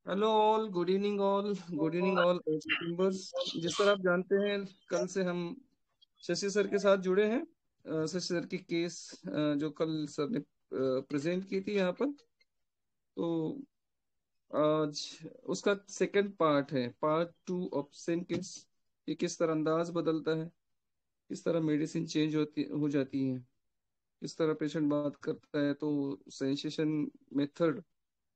Good evening all members. जिस तरह आप जानते हैं, कल से हम शशि सर के साथ जुड़े हैं। शशि सर की केस जो कल सर ने प्रेजेंट की थी यहाँ पर, तो आज उसका सेकंड पार्ट है, पार्ट 2 ऑफ सेम केस। ये किस तरह अंदाज बदलता है, किस तरह मेडिसिन चेंज हो जाती है, किस तरह पेशेंट बात करता है, तो सेंसेशन मेथड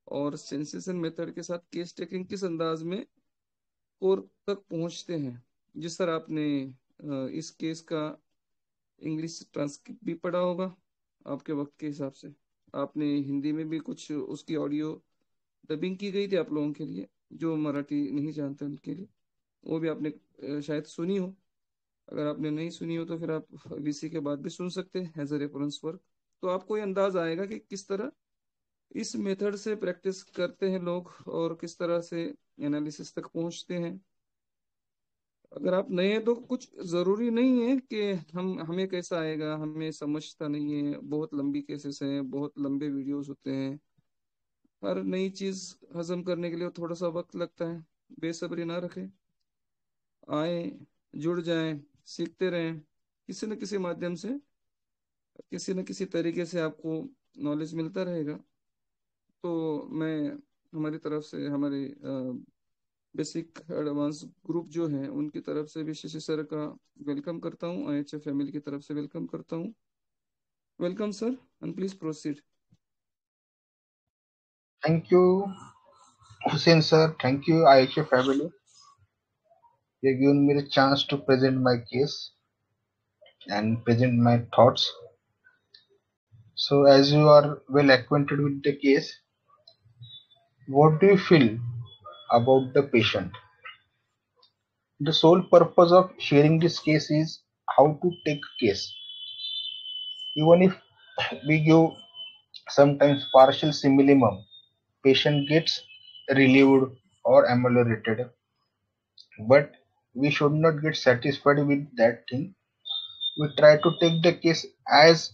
और सेंसेशन मेथड के साथ केस टेकिंग किस अंदाज में कोर तक पहुंचते हैं। जिस तरह आपने इस केस का इंग्लिश ट्रांसक्रिप्ट भी पढ़ा होगा, आपके वक्त के हिसाब से आपने हिंदी में भी कुछ उसकी ऑडियो डबिंग की गई थी आप लोगों के लिए, जो मराठी नहीं जानते उनके लिए। वो भी आपने शायद सुनी हो। अगर आपने नहीं सुनी हो तो फिर आप वीसी के बाद भी सुन सकते हैं एज ए रेफरेंस वर्क। तो आपको ये अंदाज आएगा कि किस तरह इस मेथड से प्रैक्टिस करते हैं लोग और किस तरह से एनालिसिस तक पहुंचते हैं। अगर आप नए हैं तो कुछ जरूरी नहीं है कि हमें कैसा आएगा, हमें समझता नहीं है। बहुत लंबी केसेस हैं, बहुत लंबे वीडियोस होते हैं। हर नई चीज हजम करने के लिए थोड़ा सा वक्त लगता है। बेसब्री ना रखें, आए, जुड़ जाएं, सीखते रहें। किसी न किसी माध्यम से, किसी न किसी तरीके से आपको नॉलेज मिलता रहेगा। तो मैं हमारी तरफ से, हमारे बेसिक एडवांस ग्रुप जो है उनकी तरफ से भी शशि सर का वेलकम करता हूँ, आईएचएफ फैमिली की तरफ से वेलकम करता हूँ। Welcome sir, and please proceed. Thank you, Hussein sir. Thank you, IHF family. You have given me the chance to present my case and present my thoughts. So, as you are well acquainted with the case, what do you feel about the patient? The sole purpose of sharing this case is how to take case. Even if we give sometimes partial simillimum, patient gets relieved or ameliorated, but we should not get satisfied with that thing. We try to take the case as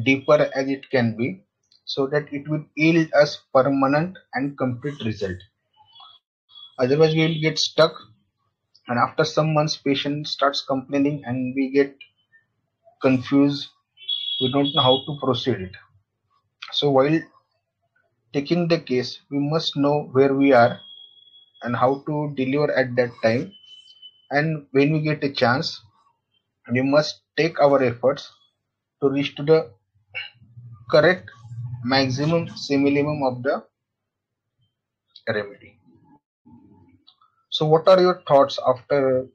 deeper as it can be so that it will yield us permanent and complete result. Otherwise we will get stuck, and after some months patient starts complaining and we get confused. We don't know how to proceed it. So while taking the case, we must know where we are and how to deliver at that time. And when we get a chance, we must take our efforts to reach to the correct maximum minimum of the remedy. So what are your thoughts after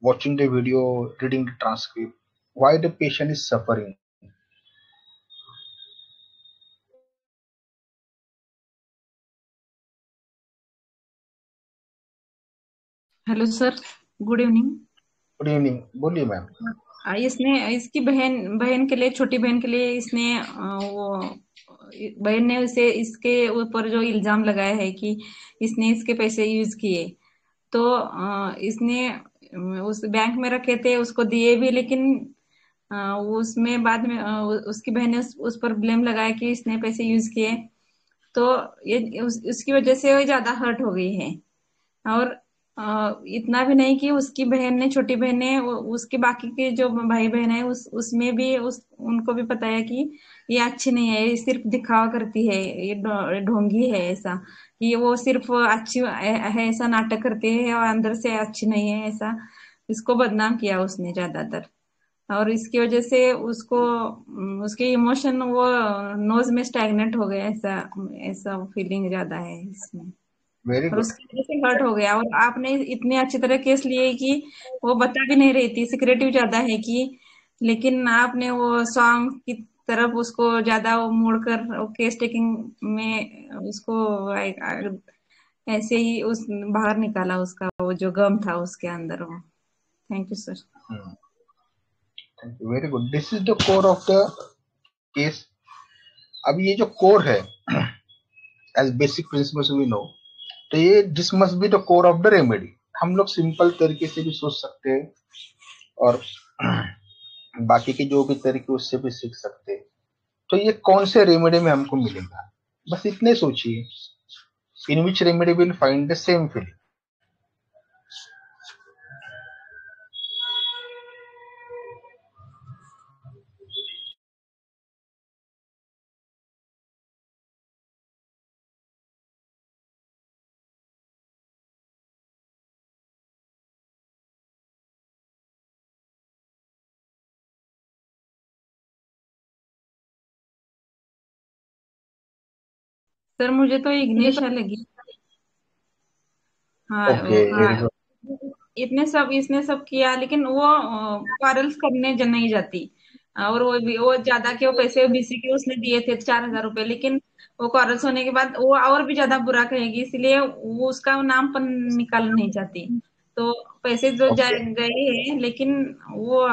watching the video, reading the transcript? Why the patient is suffering? Hello sir, good evening. Good evening, बोलिए ma'am. इसने इसकी बहन बहन के लिए, छोटी बहन के लिए इसने वो बहन ने उसे इसके ऊपर जो इल्जाम लगाया है कि इसने इसके पैसे यूज किए, तो इसने उस बैंक में रखे थे, उसको दिए भी, लेकिन उसमें बाद में उसकी बहन ने उस पर ब्लेम लगाया कि इसने पैसे यूज किए। तो ये उसकी वजह से वो ज्यादा हर्ट हो गई है। और इतना भी नहीं कि उसकी बहन ने, छोटी बहन ने, उसके बाकी के जो भाई बहन है उसमें भी उनको भी पता है कि ये अच्छी नहीं है, ये सिर्फ दिखावा करती है, ये ढोंगी है, ऐसा कि वो सिर्फ अच्छी है ऐसा नाटक करती है और अंदर से अच्छी नहीं है, ऐसा इसको बदनाम किया उसने ज्यादातर। और इसकी वजह से उसको उसके इमोशन वो नोज में स्टैग्नेट हो गए, ऐसा ऐसा फीलिंग ज्यादा है इसमें। वेरी और गुड। उसकी वजह से हर्ट हो गया। और आपने इतनी अच्छी तरह केस लिए कि वो बता भी नहीं रही थी, सिक्रेटिव ज्यादा है कि, लेकिन आपने वो सॉन्ग की तरफ उसको ज्यादा वो मोड़कर केस टेकिंग में उसको ऐसे ही उस बाहर निकाला, उसका वो जो गम था उसके अंदर वो। Thank you sir. Thank you, very good. This is the core of the case. अब ये जो कोर है, as basic principles we know, तो ये this must be the core of the remedy. हम लोग सिंपल तरीके से भी सोच सकते हैं और बाकी के जो भी तरीके उससे भी सीख सकते हैं। तो ये कौन से रेमेडी में हमको मिलेगा, बस इतने सोचिए। in which remedy will find the same feeling. Sir मुझे तो इग्नेशिया लगी। हाँ Okay, very हाँ, good. इतने सब इसने सब किया, लेकिन वो पारल्स करने नहीं जाती। और वो ज्यादा के वो पैसे बीसी के उसने दिए थे 4,000 रुपए, लेकिन वो कॉरल्स होने के बाद वो और भी ज्यादा बुरा कहेगी, इसलिए वो उसका नाम पर निकालना नहीं चाहती। तो पैसे जो Okay. गए हैं, लेकिन वो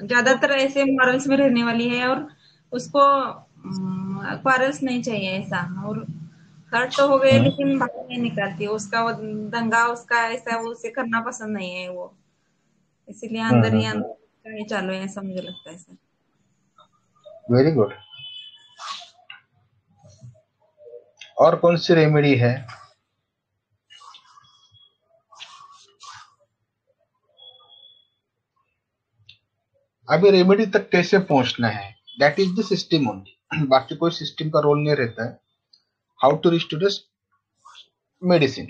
ज्यादातर ऐसे मॉरल्स में रहने वाली है, और उसको क्वारल्स नहीं चाहिए ऐसा। और हर्ट तो हो गए, हम्म, लेकिन बाहर नहीं निकालती उसका वो दंगा, उसका ऐसा वो उसे करना पसंद नहीं है वो, इसीलिए अंदर ही हम्म। अंदर का ही चालू है, ऐसा मुझे लगता है सर। Very good. और कौन सी रेमेडी है? अभी रेमेडी तक कैसे पहुंचना है, that is the system only. बाकी कोई सिस्टम का रोल नहीं रहता है। How to restore medicine.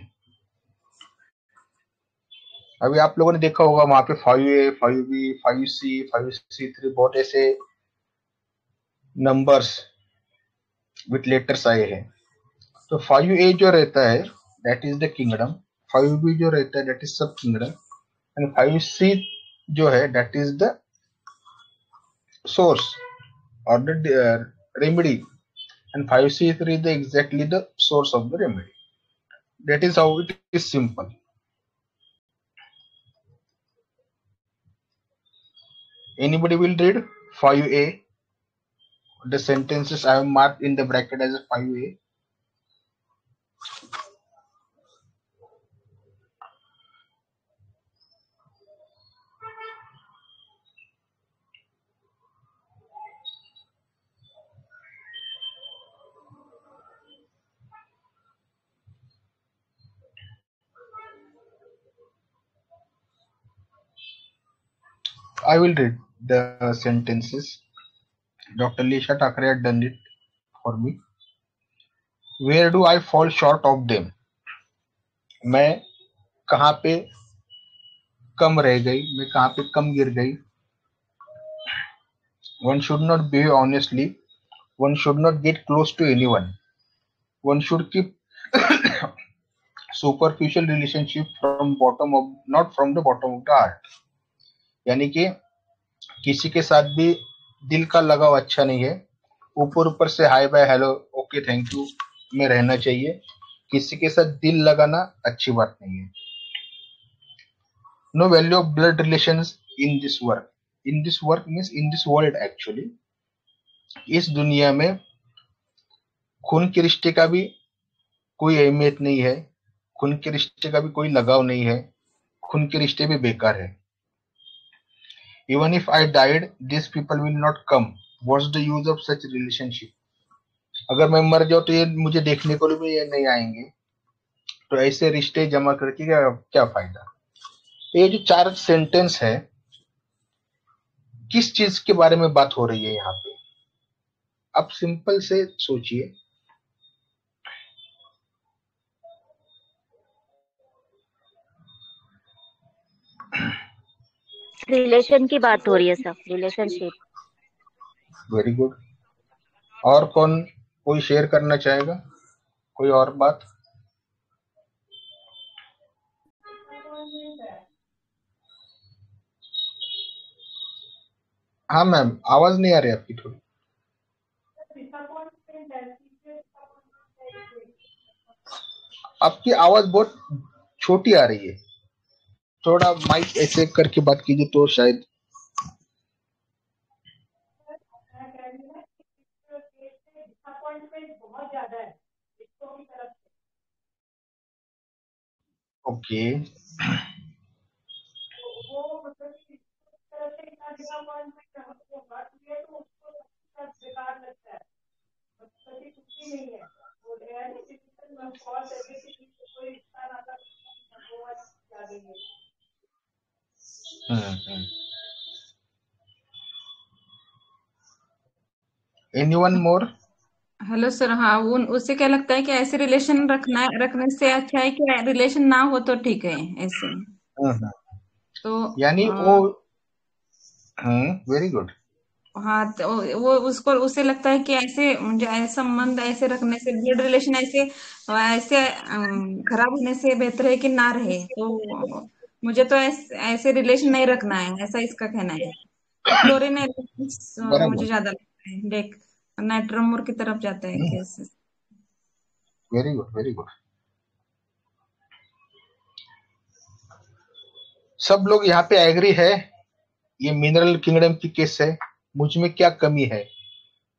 अभी आप लोगों ने देखा होगा वहां पे 5A 5B 5C 5C3 बहुत ऐसे नंबर्स विथ लेटर्स आए हैं। तो 5A जो रहता है that is the kingdom, 5B जो रहता है दैट इज सब किंगडम, एंड 5C जो है that is the source or the remedy, and 5C3 is exactly the source of the remedy. That is how it is simple. Anybody will read 5A, the sentences I have marked in the bracket as a 5A. I will read the sentences. Dr. Lisha Thakre had done it for me. Where do I fall short of them? मैं कहाँ पे कम रह गई, मैं कहाँ पे कम गिर गई। One should not behave honestly. One should not get close to anyone. One should keep superficial relationship from bottom of, not from the bottom of the heart. यानी कि किसी के साथ भी दिल का लगाव अच्छा नहीं है। ऊपर ऊपर से hi bye hello okay thank you में रहना चाहिए। किसी के साथ दिल लगाना अच्छी बात नहीं है। No value of blood relations in this work. In this work means in this world actually. इस दुनिया में खून के रिश्ते का भी कोई अहमियत नहीं है। खून के रिश्ते का भी कोई लगाव नहीं है। खून के रिश्ते भी बेकार है। Even if I died, these people will not come. What's the use of such relationship? अगर मैं मर जाऊं तो ये मुझे देखने को भी ये नहीं आएंगे, तो ऐसे रिश्ते जमा करके क्या फायदा। ये जो 4 सेंटेंस है, किस चीज के बारे में बात हो रही है यहाँ पे? आप सिंपल से सोचिए। रिलेशन की बात हो रही है सर, रिलेशनशिप। Very good. और कोई शेयर करना चाहेगा? कोई और बात? हाँ मैम, आवाज नहीं आ रही आपकी थोड़ी। आपकी आवाज बहुत छोटी आ रही है। थोड़ा माइक ऐसे करके बात कीजिए तो शायद। Okay. Anyone more? Hello sir. हाँ, वो उससे क्या लगता है कि ऐसे रिलेशन रखने से अच्छा है कि रिलेशन ना हो तो ठीक है ऐसे। तो यानी वो वेरी गुड। हाँ, तो वो उसको उसे लगता है कि ऐसे मुझे ऐसा संबंध ऐसे रखने से, ब्लड रिलेशन ऐसे ऐसे खराब होने से बेहतर है कि ना रहे। तो मुझे तो ऐसे रिलेशन नहीं रखना है, ऐसा इसका कहना है। तो फ्लोरिन एलिमेंट्स मुझे बराबर, ज्यादा लगता है, देख नाइट्रोमोर की तरफ जाता है case. Very good very good. सब लोग यहाँ पे एग्री है, ये मिनरल किंगडम की केस है। मुझ में क्या कमी है,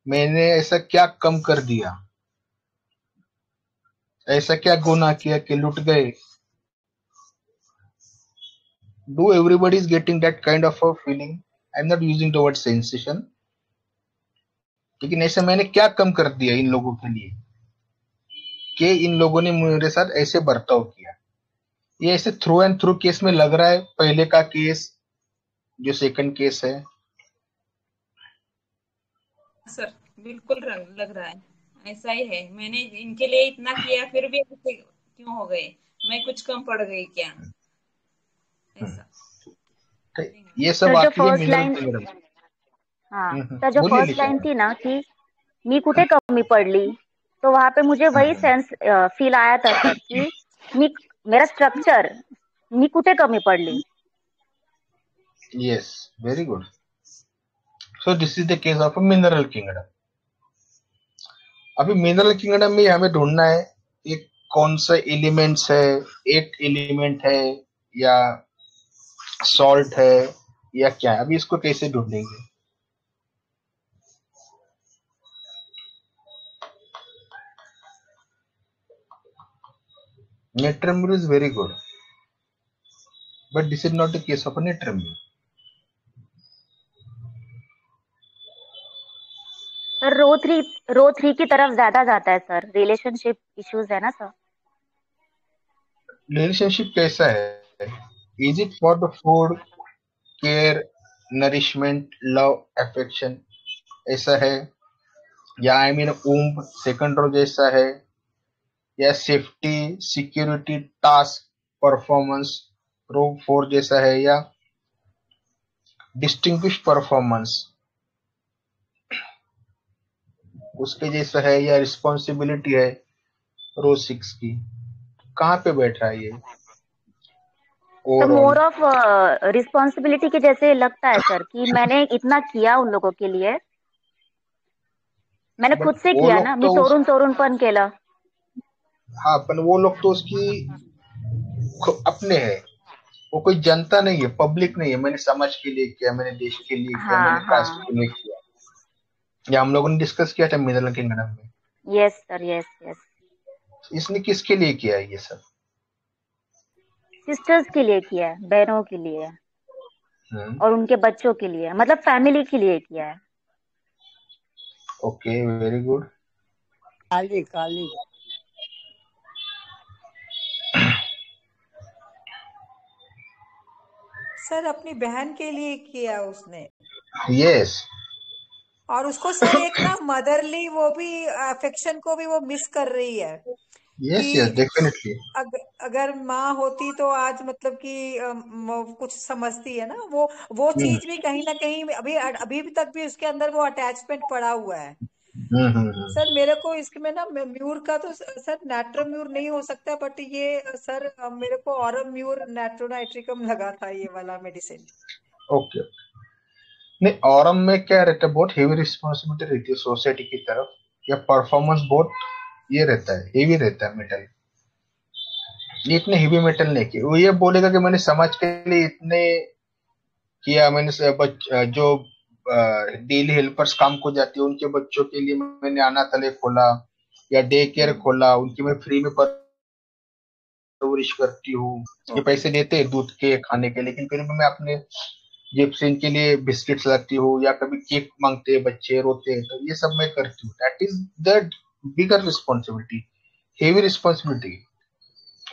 मैंने ऐसा क्या कम कर दिया, ऐसा क्या गुनाह किया कि लुट गए? Do everybody is getting that kind of a feeling? I am not using the word sensation, लेकिन ऐसा मैंने क्या कम कर दिया इन लोगों के लिए कि इन लोगों ने मेरे साथ ऐसे बर्ताव किया? ये ऐसे थ्रू एंड थ्रू केस में लग रहा है, पहले का केस जो सेकंड केस है। सर बिल्कुल लग रहा है ऐसा ही है। मैंने इनके लिए इतना किया फिर भी ऐसे क्यों हो गए? मैं कुछ कम पड़ गई क्या? ऐसा। तो ये सब सर जो आती है फर्स्ट मिनरल लाइन, किंगडम। हाँ सर जो बोलिए फर्स्ट लिखा लाइन थी ना कि मी कुठे कमी पडली, तो वहां पे मुझे वही सेंस फील आया था सर कि मी मेरा स्ट्रक्चर, मी कुठे कमी पडली। Yes, very good. So this is the case of a mineral kingdom. अभी मिनरल किंगडम में हमें ढूंढना है ये कौन सा एलिमेंट्स है, 8 एलिमेंट है या सॉल्ट है या क्या है। अभी इसको कैसे ढूंढेंगे? Natrum mur is very good, but this is not the case of a natrum mur. Sir row three की तरफ ज्यादा जाता है सर, रिलेशनशिप इश्यूज है ना सर। रिलेशनशिप कैसा है? Is it for the food, care, nourishment, love, affection, ऐसा है? या आई मीन ऊम्ब सेकंड रो जैसा है? या सेफ्टी, सिक्योरिटी, टास्क, परफॉर्मेंस रो 4 जैसा है? या डिस्टिंग्विश परफॉर्मेंस उसके जैसा है? या रिस्पॉन्सिबिलिटी है रो 6 की? कहाँ पे बैठ रहा है ये तो ओवरऑल? मोर ऑफ रिस्पॉन्सिबिलिटी के जैसे लगता है सर कि मैंने इतना किया उन लोगों के लिए, मैंने बट खुद से वो किया लोग ना, मी तो सोरून पण केलं। हाँ, पर वो लोग तो उसकी अपने हैं, वो कोई जनता नहीं है, पब्लिक नहीं है। मैंने समाज के लिए किया, मैंने देश के लिए किया, हाँ मैंने कास्ट हाँ, के लिए किया। या हम लोगों ने डिस्कस किया था मिडिल किंगडम में, यस सर, यस यस। इसने किसके लिए किया है ये सब? सिस्टर्स के लिए किया है, बहनों के लिए हम्म, और उनके बच्चों के लिए, मतलब फैमिली के लिए किया है। Okay, very good. Kali kali sir अपनी बहन के लिए किया उसने। यस और उसको सर एक ना मदरली वो भी अफेक्शन को भी वो मिस कर रही है यस यस, कि डेफिनेटली। अगर माँ होती तो आज मतलब कि वो कुछ समझती है ना, वो हम्म चीज भी कहीं ना कहीं अभी अभी भी तक भी उसके अंदर वो अटैचमेंट पड़ा हुआ है। सर मेरे को इसमें ना म्यूर का तो सर नाट्रोम्यूर नहीं हो सकता, बट ये सर मेरे को ऑरम म्यूर नाइट्रोनाइट्रिकम लगा था ये वाला मेडिसिन। ओके, नहीं ऑरम में क्या रहता है, बहुत हेवी रिस्पॉन्सिबिलिटी रहती है सोसाइटी की तरफ, या परफॉर्मेंस बहुत ये रहता है, हेवी रहता है मेटल। ये इतने हेवी मेटल नहीं किए, वो ये बोलेगा कि मैंने समाज के लिए इतने किया, मैंने जो डेली हेल्पर्स काम को जाती है उनके बच्चों के लिए मैंने अनाथालय खोला या डे केयर खोला, उनकी मैं फ्री में परवरिश करती हूँ। ये पैसे देते हैं दूध के खाने के, लेकिन फिर भी मैं अपने जेब से इनके लिए बिस्किट्स लाती हूँ, या कभी केक मांगते हैं बच्चे, रोते हैं, तो ये सब मैं करती हूँ। That is the bigger responsibility. heavy responsibility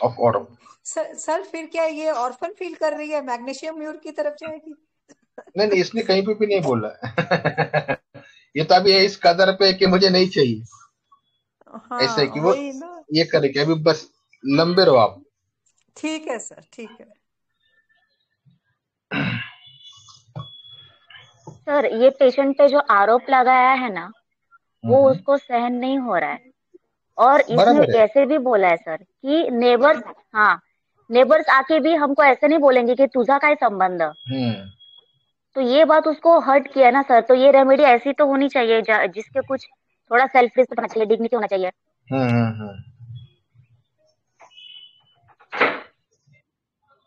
of autumn. Sir फिर क्या ये ऑर्फन फील कर रही है, मैग्नीशियम म्यूर की तरफ जाएगी? नहीं, इसने कहीं पे भी नहीं बोला। ये तो अभी इस कदर पे कि मुझे नहीं चाहिए। हाँ ऐसा है कि वो वही ना। ये करेगी, अभी बस लंबे रहो आप। ठीक है सर, ठीक है। सर ये पेशेंट पे जो आरोप लगाया है ना, वो उसको सहन नहीं हो रहा है। और इसने बराबर है। ऐसे भी बोला है सर कि नेबर्स, हाँ नेबर्स आके भी हमको ऐसे नहीं बोलेंगे कि तुझा काय संबंध। तो ये बात उसको हर्ट किया ना सर। तो ये रेमेडी ऐसी तो होनी चाहिए जिसके कुछ थोड़ा सेल्फ रिस्पेक्ट होना चाहिए, डिग्निटी होना चाहिए।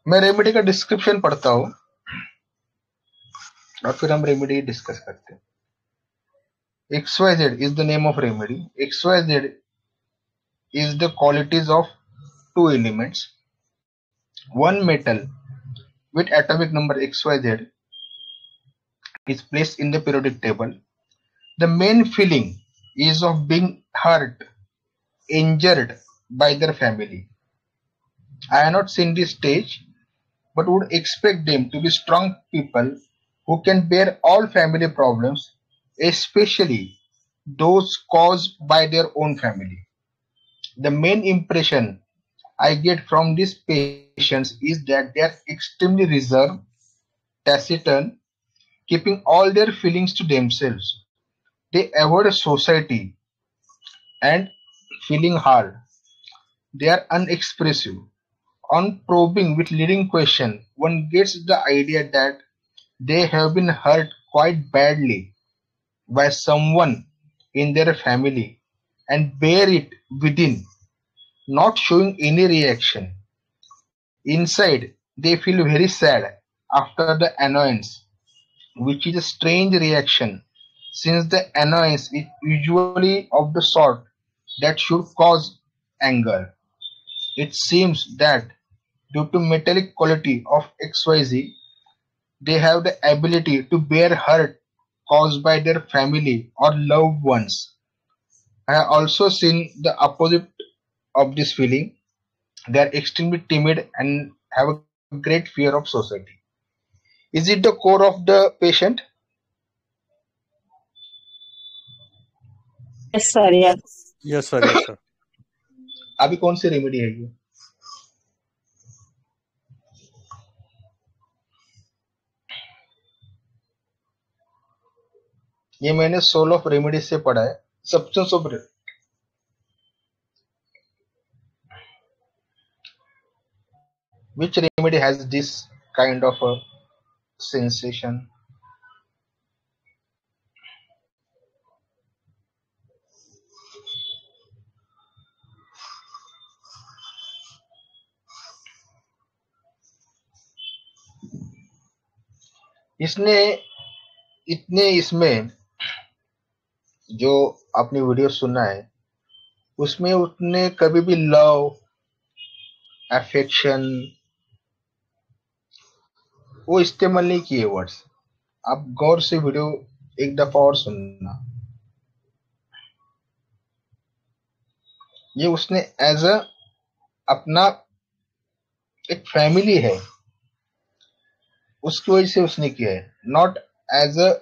मैं रेमेडी का डिस्क्रिप्शन पढ़ता हूँ और फिर हम रेमेडी डिस्कस करते हैं। XYZ is the name of remedy. XYZ is the qualities of two elements. One metal with atomic number XYZ is placed in the periodic table. The main feeling is of being hurt, injured by their family. I have not seen this stage, but would expect them to be strong people who can bear all family problems, especially those caused by their own family. The main impression I get from these patients is that they are extremely reserved, taciturn, keeping all their feelings to themselves. They avoid society and feeling hard. They are unexpressive. On probing with leading question, one gets the idea that they have been hurt quite badly by someone in their family and bear it within, not showing any reaction. Inside, they feel very sad after the annoyance, which is a strange reaction since the annoyance is usually of the sort that should cause anger. It seems that due to metallic quality of XYZ, they have the ability to bear hurt caused by their family or loved ones. I have also seen the opposite of this feeling. They are extremely timid and have a great fear of society. Is it the core of the patient? Yes, sir. Yes. Yes, sir. Yes, sir. अभी कौन सी remedy है ये? ये मैंने soul of remedy से पढ़ा है, substance of which remedy has this kind of a sensation? इसमें जो आपने वीडियो सुना है उसमें उसने कभी भी लव, अफेक्शन वो इस्तेमाल नहीं किए वर्ड्स। आप गौर से वीडियो एक दफा और सुनना। ये उसने एज अ अपना एक फैमिली है उसकी वजह से उसने किया है, not as a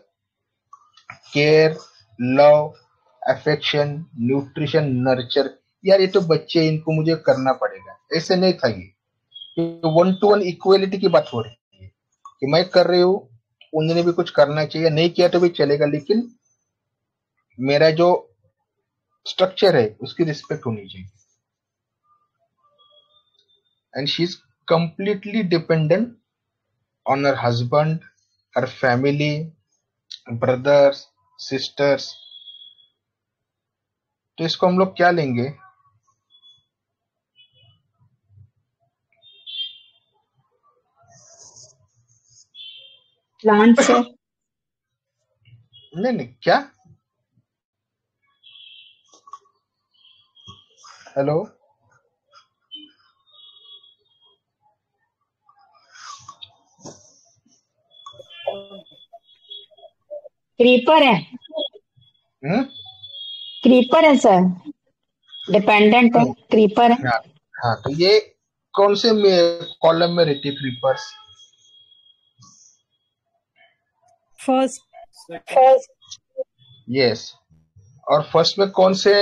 care, love, affection, nutrition, nurture. यार ये तो बच्चे, इनको मुझे करना पड़ेगा, ऐसे नहीं था। ये 1-to-1 इक्वलिटी की बात हो रही है कि मैं कर रही हूँ, उन्होंने भी कुछ करना चाहिए, नहीं किया तो भी चलेगा, लेकिन मेरा जो स्ट्रक्चर है उसकी रिस्पेक्ट होनी चाहिए। And she is completely dependent on her husband, her family, brothers, sisters. तो इसको हम लोग क्या लेंगे? प्लांट से नहीं क्या? हेलो, क्रीपर है। क्रीपर है सर। डिपेंडेंट है, क्रीपर है। हाँ हाँ, तो ये कौन से कॉलम में रहती है क्रीपर्स? फर्स्ट। यस। और फर्स्ट में कौन से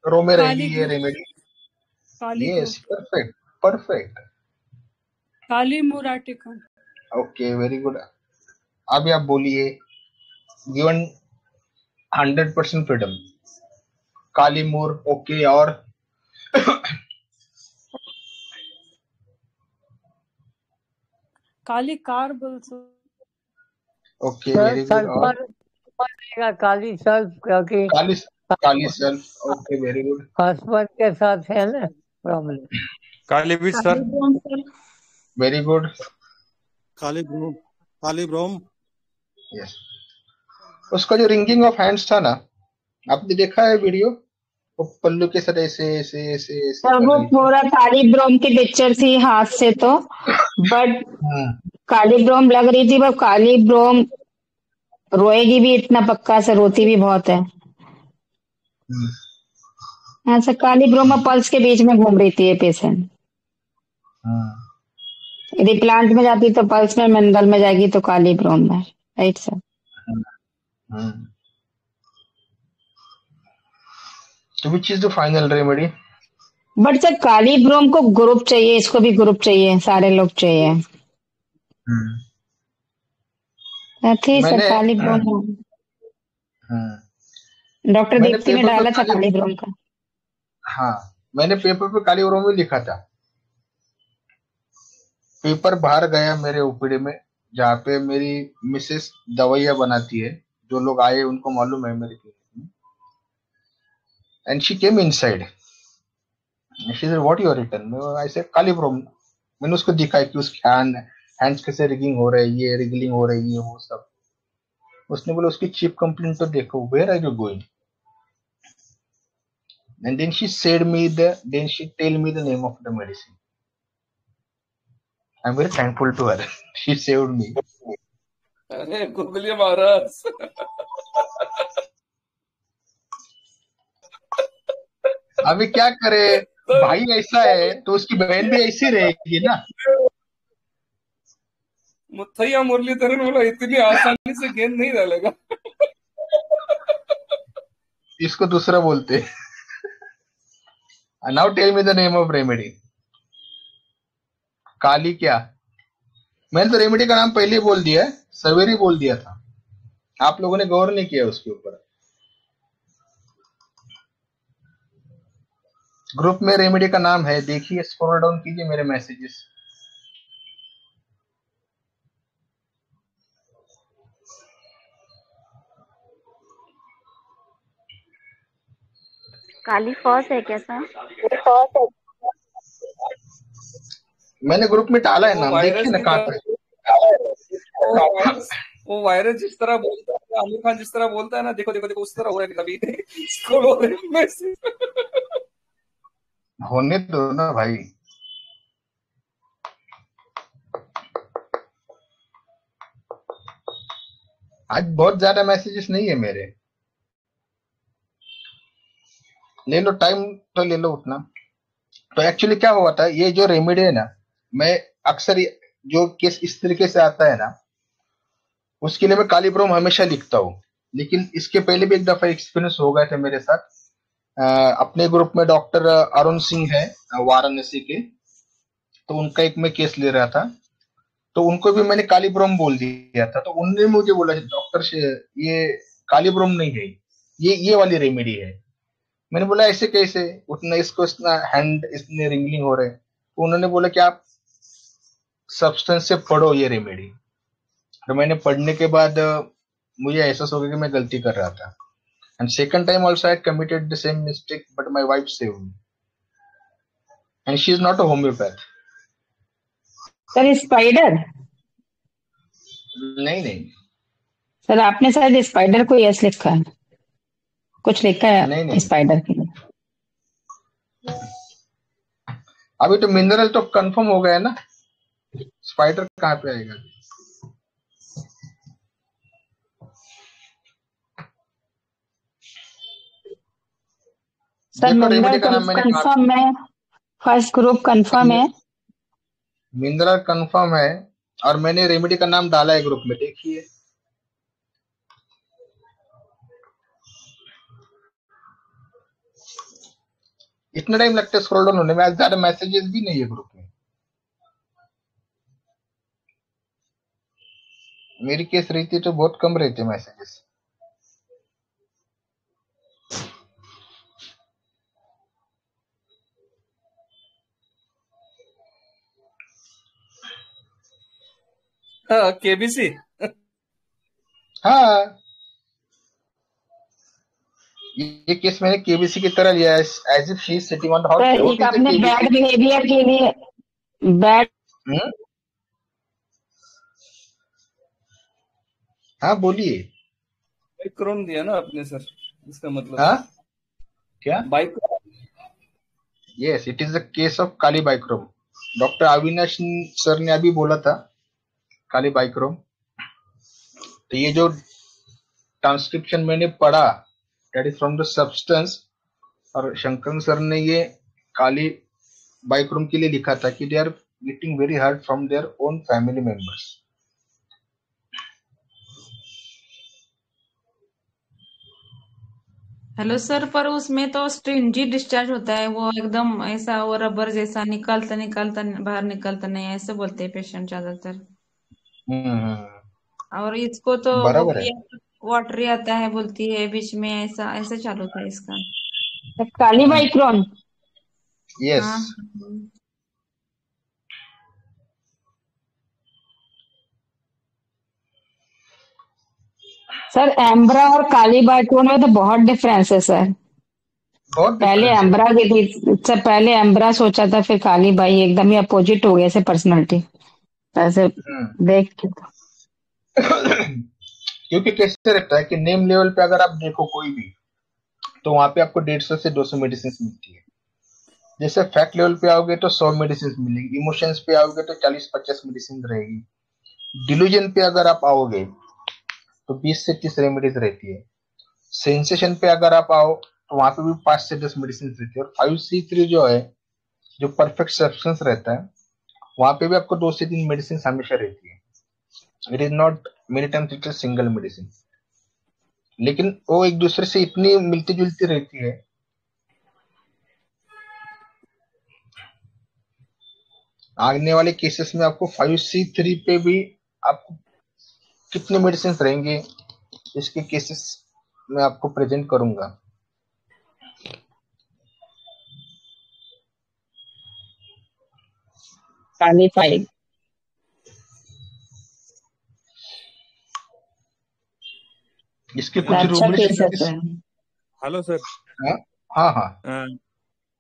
रो में काली रहेगी ये remedy? Kali yes, perfect perfect. Kali muriaticum. Okay, very good. अभी आप बोलिए, given 100% freedom. Kali mur, okay, और काली कार बोल ओके, वेरी गुड। और काली सर्फ, क्योंकि kali kali sulph, okay, very good. Husband के साथ है ना प्रॉब्लम। काली भी sir, very good. Kali brom. Yes. उसका जो रिंगिंग ऑफ हैंड्स था ना, आपने देखा है वीडियो? वो पल्लू के साथ ऐसे ऐसे ऐसे ऐसे सर कर वो रही थी। पूरा काली ब्रोम की पिक्चर थी हाथ से तो, बट काली ब्रोम लग रही थी, पर काली ब्रोम रोएगी भी इतना पक्का से, रोती भी बहुत है। ऐसा काली ब्रोम और पल्स के बीच में घूम रही थी ये पेशेंट। यदि प्लांट में जाती तो पल्स में, मंडल में जाएगी तो काली ब्रोम में, राइट सर? तो which is the final remedy? But sir kali brom को ग्रुप चाहिए, इसको भी ग्रुप चाहिए, सारे लोग चाहिए। थी सर काली ब्रोम, डॉक्टर मैंने दीप्ति ने पेपर डाला पे था काली ब्रोम का। हाँ, मैंने पेपर पे काली ब्रोम ही लिखा था। पेपर बाहर गया मेरे ओपीडी में, जहाँ पे मेरी मिसेस दवाइयाँ बनाती है। जो लोग आए उनको मालूम है मेरे क्लिनिक में। And she came inside, she said what you are written. I said kali brom. मैंने उसको दिखाया कि उसके हैंड्स कैसे रिगिंग हो रही है, ये रिगलिंग हो रही है, वो सब। उसने बोला उसकी चीप कंप्लेंट तो देखो, where are you going? And then she tell me the name of the medicine. I am very thankful to her, she saved me. अरे गुगली महाराज। अभी क्या करे, भाई ऐसा है तो उसकी बहन भी ऐसी रहेगी ना। मुथैया मुरलीधरन बोला इतनी आसानी से गेंद नहीं डालेगा। इसको दूसरा बोलते। Now tell me the name of remedy. Kali क्या? मैंने तो रेमेडी का नाम पहले ही बोल दिया है, सवेरे बोल दिया था। आप लोगों ने गौर नहीं किया उसके ऊपर। ग्रुप में रेमेडी का नाम है, देखिए, स्क्रॉल डाउन कीजिए मेरे मैसेजेस। काली फर्स्ट है क्या सर? मैंने ग्रुप में डाला है नाम, देखिए ना कहाँ पे। वो वायरस जिस तरह बोलता है, आमिर खान जिस तरह बोलता है ना, देखो देखो देखो, उस तरह हो रहा है कभी। स्क्रॉल हो रहे हैं मैसेज। होने दो ना भाई। आज बहुत ज्यादा मैसेजेस नहीं है मेरे। ले लो टाइम तो ले लो उतना। तो एक्चुअली क्या हुआ था, ये जो रेमेडी है ना, मैं अक्सर जो केस इस तरीके से आता है ना, उसके लिए मैं काली ब्रोम हमेशा लिखता हूँ। लेकिन इसके पहले भी एक दफा एक्सपीरियंस हो गया था मेरे साथ। अपने ग्रुप में डॉक्टर अरुण सिंह है वाराणसी के, तो उनका एक मैं केस ले रहा था, तो उनको भी मैंने काली ब्रोम बोल दिया था। तो उन्होंने मुझे बोला डॉक्टर से ये काली ब्रोम नहीं है, ये वाली रेमेडी है। मैंने बोला ऐसे कैसे, उतना इसको इतना हैंड इतने रिंगलिंग हो रहे। तो उन्होंने बोला कि आप सब्सटेंस से पढ़ो ये रेमेडी। तो मैंने पढ़ने के बाद मुझे एहसास हो गया कि मैं गलती कर रहा था। And second time also I committed the same mistake, but my wife saved me, and she is not a homeopath. Sir spider? नहीं सर आपने शायद स्पाइडर को यस लिखा है, कुछ लिखा है नहीं। स्पाइडर के लिए। अभी तो मिनरल तो कंफर्म हो गया ना, स्पाइडर कहाँ पे आएगा? सर देखो मिनरल रेमेडी का नाम मैंने कंफर्म है, फर्स्ट ग्रुप कंफर्म है, मिनरल कंफर्म है और मैंने रेमेडी का नाम डाला है ग्रुप में, देखिए। इतना टाइम लगता है स्क्रॉल डाउन होने में, आज ज्यादा मैसेजेस भी नहीं है ग्रुप में। मेरी केस रहती तो बहुत कम रहते मैसेजेस। हाँ केबीसी। हाँ ये केस मैंने केबीसी की तरह लिया है, as if she is sitting on the hot sir एक आपने बैड बिहेवियर के लिए बैड हाँ बोलिए। बाइक्रोम दिया ना आपने सर, इसका मतलब हाँ क्या? Bichrom. Yes it is the case of kali bichrom. Doctor Avinash sir ने अभी बोला था काली बाइक्रोम। तो ये जो ट्रांसक्रिप्शन मैंने पढ़ा that is from the substance, और शंकर सर ने ये काली बाइक्रोम के लिए लिखा था कि they are getting very hurt from their own family members. Hello sir, पर उसमें तो स्ट्रिंजी डिस्चार्ज होता है, वो एकदम ऐसा वो रबर जैसा निकलता निकलता बाहर निकलता नहीं, ऐसे बोलते हैं पेशेंट ज्यादातर। और इसको तो वो बराबर है। वाटरी आता है बोलती है बीच में, ऐसा ऐसा चालू था इसका। काली बाइक्रोन। यस हाँ सर एम्ब्रा और काली बाइक्रोन में तो बहुत डिफरेंस है सर। पहले एम्ब्रा की थी सर, पहले एम्ब्रा सोचा था, फिर काली बाई, एकदम ही अपोजिट हो गए ऐसे पर्सनालिटी ऐसे देख के। क्योंकि कैसे रहता है कि नेम लेवल पे अगर आप देखो कोई भी, तो वहां पे आपको 150 से 200 मेडिसिन मिलती है। जैसे फैक्ट लेवल पे आओगे तो 100 मेडिसिन मिलेगी, इमोशंस पे आओगे तो 40-50 मेडिसिन रहेगी, डिल्यूजन पे अगर आप आओगे तो 20 से 30 रेमेडीज रहती है, सेंसेशन पे अगर आप आओ तो वहां पे भी 5 से 10 मेडिसिन रहती है, और 5C3 जो है जो परफेक्ट सब्सटेंस रहता है वहां पे भी आपको 2 से 3 मेडिसिन हमेशा रहती है। It is not many times it is single medicine, लेकिन वो एक दूसरे से इतनी मिलती जुलती रहती है। आने वाले केसेस में आपको 5C3 पे भी आपको कितने मेडिसिन रहेंगे इसके केसेस मैं आपको प्रेजेंट करूंगा। काली फाइल इसके कुछ अच्छा केस है सर। Hello sir. हाँ हाँ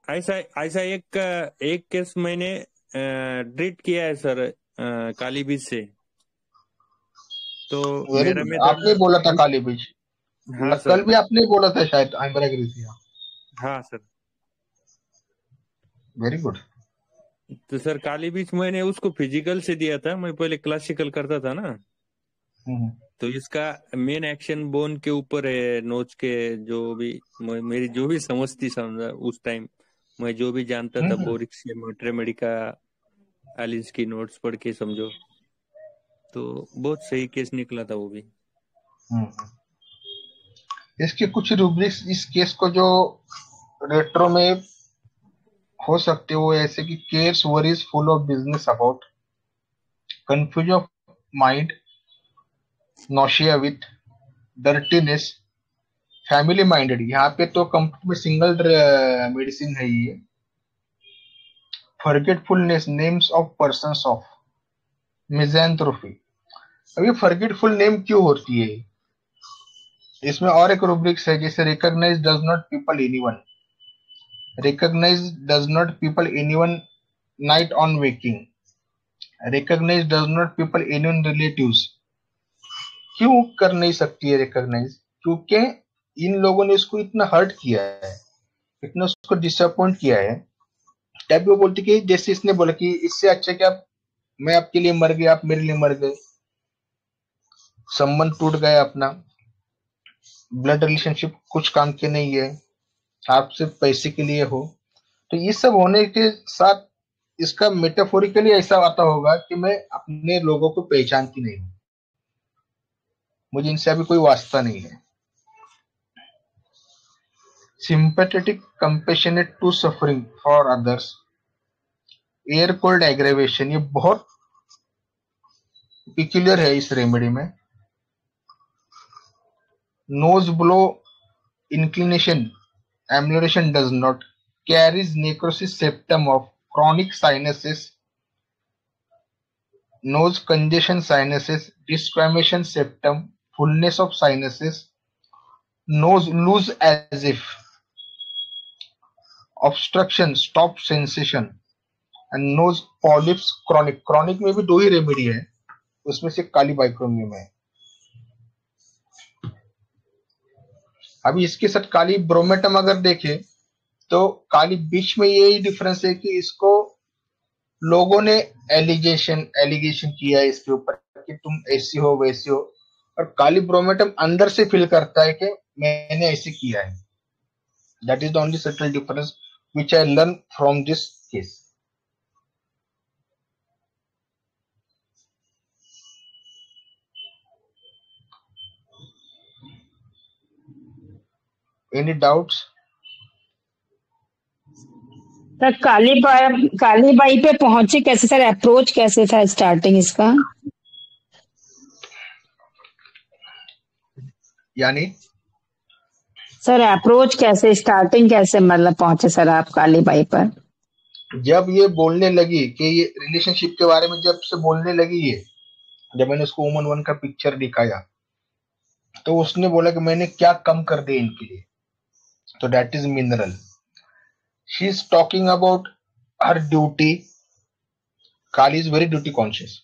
ऐसा ऐसा एक केस मैंने ट्रीट किया है सर काली बीज से। तो मेरा में आपने बोला था काली बीज। हाँ कल सर। भी आपने बोला था शायद एम्ब्राग्रेसिया। हाँ सर। Very good. तो सर काली बीज मैंने उसको फिजिकल से दिया था, मैं पहले क्लासिकल करता था ना। तो इसका मेन एक्शन बोन के ऊपर है, नोच के जो भी मेरी जो भी समझ थी समझा उस टाइम, मैं जो भी जानता था बोरिक्स या मोट्रेमेडिका एलिस की नोट्स पढ़ के समझो, तो बहुत सही केस निकला था वो भी। इसके कुछ रूब्रिक्स इस केस को जो रेट्रो में हो सकते वो ऐसे कि cares worries full of business about, confusion of mind, nausea with dirtiness, family minded. यहाँ पे तो कंप्लीट में सिंगल मेडिसिन है ये। Forgetfulness, names of persons of, misanthropy. अभी फॉरगेटफुल नेम क्यों होती है इसमें और एक रूब्रिक्स है, जैसे recognise does not people anyone, recognise does not people anyone night on waking, recognise does not people anyone relatives. क्यों कर नहीं सकती है रिकॉग्नाइज? क्योंकि इन लोगों ने उसको इतना हर्ट किया है, इतना उसको डिसअपॉइंट किया है। तब वो बोलती कि जैसे इसने बोला कि इससे अच्छा कि आप, मैं आपके लिए मर गया, आप मेरे लिए मर गए, संबंध टूट गया अपना, ब्लड रिलेशनशिप कुछ काम के नहीं है, आप सिर्फ पैसे के लिए हो। तो ये सब होने के साथ इसका मेटाफोरिकली ऐसा आता होगा कि मैं अपने लोगों को पहचानती नहीं हूँ, मुझे इनसे अभी कोई वास्ता नहीं है। Sympathetic, compassionate to suffering for others, air cold aggravation, ये बहुत पिक्यूलियर है इस रेमेडी में। Nose blow inclination, amelioration does not, carries necrosis septum of chronic sinuses, nose congestion sinuses, desquamation septum, fullness of sinuses, nose loose as if, obstruction, stop sensation, and nose polyps chronic। chronic में भी 2 ही remedy है, उसमें से काली बाइक्रोमियम है। अभी इसके साथ काली ब्रोमेटम अगर देखें तो काली बीच में यही डिफरेंस है कि इसको लोगों ने एलिगेशन किया है इसके ऊपर कि तुम ऐसी हो वैसी हो, और काली ब्रोमेटम अंदर से फील करता है कि मैंने ऐसे किया है। That is the only subtle difference which I learn from this case. Any doubts? Sir Kali Bai पे पहुंचे कैसे सर, अप्रोच कैसे था स्टार्टिंग इसका? यानी सर अप्रोच कैसे, स्टार्टिंग कैसे, मतलब पहुंचे सर आप काली बाई पर? जब ये बोलने लगी कि ये रिलेशनशिप के बारे में जब से बोलने लगी, ये जब मैंने उसको वुमन 1 का पिक्चर दिखाया तो उसने बोला कि मैंने क्या कम कर दिया इनके लिए, तो that is mineral. She is talking about her duty. Kali is very duty conscious.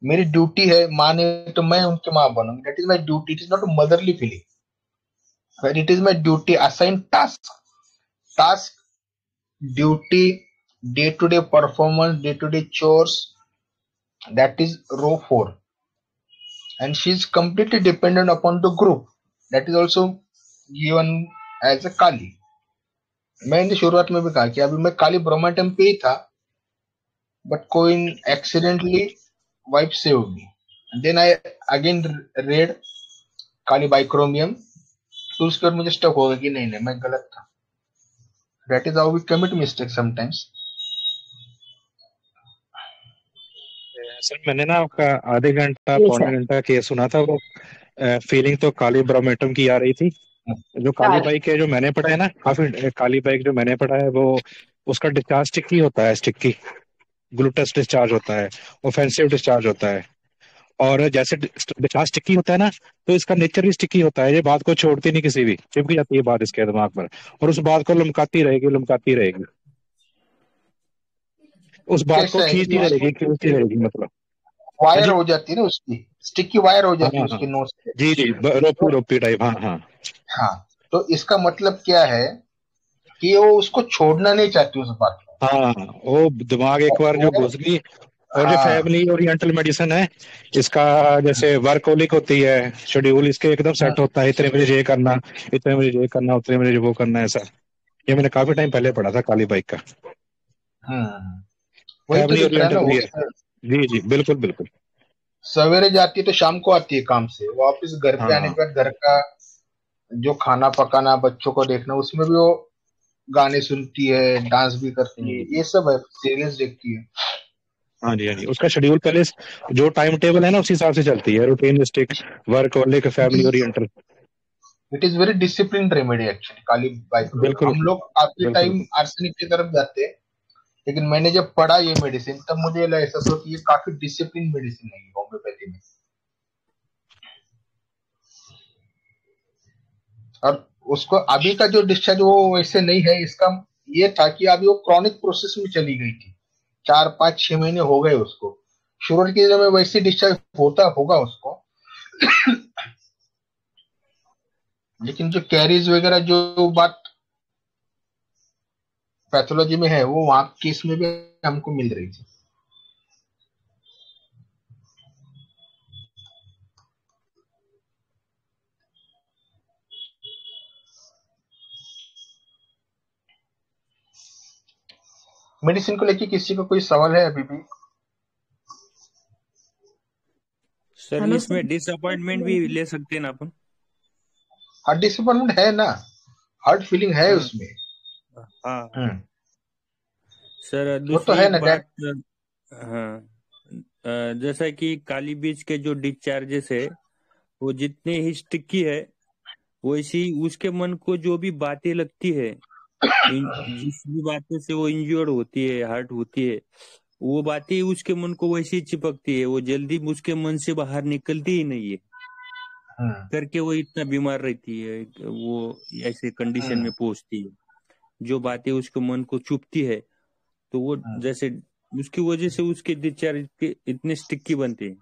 मेरी ड्यूटी है, माँ ने तो मैं उनकी माँ बनूंगी, that is my duty. It is not a motherly feeling, but it is my duty. Assign task, duty, day to day performance, day to day chores, that is row 4, and she is completely dependent upon the group, that is also given as a काली। मैंने शुरुआत में भी कहा कि अभी मैं काली ब्रोमेटम पे ही था, बट कोई एक्सीडेंटली वाइफ से होगी। देन आई अगेन रेड काली बाइक्रोमियम, तो उसके बाद मुझे स्टक हो गया कि नहीं मैं गलत था। That is how we commit mistake sometimes. Sir मैंने ना आपका आधे घंटा जी पौने सर। घंटा केस सुना था, वो फीलिंग तो काली ब्रोमेटम की आ रही थी। जो काली बाइक के जो मैंने पढ़ा है ना, काफी काली बाइक जो मैंने पढ़ा है वो उसका डिस्चार्ज स्टिकी होता है, स्टिकी ग्लूटस डिस्चार्ज होता है, ऑफेंसिव डिस्चार्ज होता है। और जैसे डिस्चार्ज स्टिकी होता है ना, तो इसका नेचर भी स्टिकी होता है। ये बात को छोड़ती नहीं, किसी भी चिपक जाती है बात इसके दिमाग पर, और उस बात को लमकाती रहेगी, लमकाती रहेगी, उस बात को कैसा है कि खींचती रहेगी मतलब। हाँ वायर जी, हो जाती है ना, उसकी स्टिकी वायर हो हाँ जाती है हाँ, उसकी नोज पे। जी जी, तो रोपी रोपी टाइप, हाँ हाँ हाँ, तो इसका मतलब क्या है कि वो उसको छोड़ना नहीं चाहती उस बात को। हाँ। वो दिमाग एक बार जो वो घुस गई। और जो हाँ फैमिली ओरिएंटल मेडिसिन है इसका, जैसे वर्कोलिक होती है, शेड्यूल इसके एकदम सेट होता है, इतने बजे ये करना, इतने बजे ये करना, उतने बजे वो करना, ऐसा। ये मैंने काफी टाइम पहले पढ़ा था काली बाइक का। हाँ, वही तो फैमिली दिख रहा है ना ओरिएंटल भी वो। है। जी जी, बिल्कुल बिल्कुल। सवेरे जाती है तो शाम को आती है काम से वापस, घर पे आने हाँ के बाद घर का जो खाना पकाना, बच्चों को देखना, उसमें भी वो गाने सुनती है, डांस भी करती है, ये सब है, सीरियस देखती है। हाँ जी, हाँ जी, उसका शेड्यूल पहले जो टाइम टेबल है ना, उस हिसाब से चलती है, routinistic, workaholic, it family is oriental. It is very discipline remedy actually kali bichrom. बिल्कुल हम लोग काफी बिल्कुल। टाइम आर्सेनिक की तरफ जाते हैं, लेकिन मैंने जब पढ़ा ये मेडिसिन तब मुझे एहसास हुआ कि ये काफी डिसिप्लिन मेडिसिन है होम्योपैथी में। और उसको अभी का जो डिस्चार्ज वो वैसे नहीं है। इसका ये था कि अभी वो क्रॉनिक प्रोसेस में चली गई थी, 4 5 6 महीने हो गए उसको। शुरुआत के समय वैसे डिस्चार्ज होता होगा उसको, लेकिन जो कैरीज वगैरह जो बात पैथोलॉजी में है वो वहां केस में भी हमको मिल रही थी। मेडिसिन को लेके किसी को कोई सवाल है अभी भी? सर हेलो इसमें सर। डिसअपॉइंटमेंट भी ले सकते हैं ना अपन? हाँ, डिसअपॉइंटमेंट है ना, हार्ड फीलिंग है हाँ उसमें। हाँ सर, वो तो दूसरी है एक ना बात। हाँ, जैसा कि काली बीज के जो डिस्चार्जेस है वो जितने ही स्टिकी है, वैसी उसके मन को जो भी बातें लगती है, जिस भी बातों से वो इंज्योर्ड होती है, हर्ट होती है, वो बातें उसके मन को वैसे ही चिपकती है, वो जल्दी उसके मन से बाहर निकलती ही नहीं है, करके वो इतना बीमार रहती है, वो ऐसे कंडीशन में पहुंचती है। जो बातें उसके मन को चुभती है, तो वो जैसे उसकी वजह से उसके डिस्चार्ज इतने स्टिकी बनते हैं।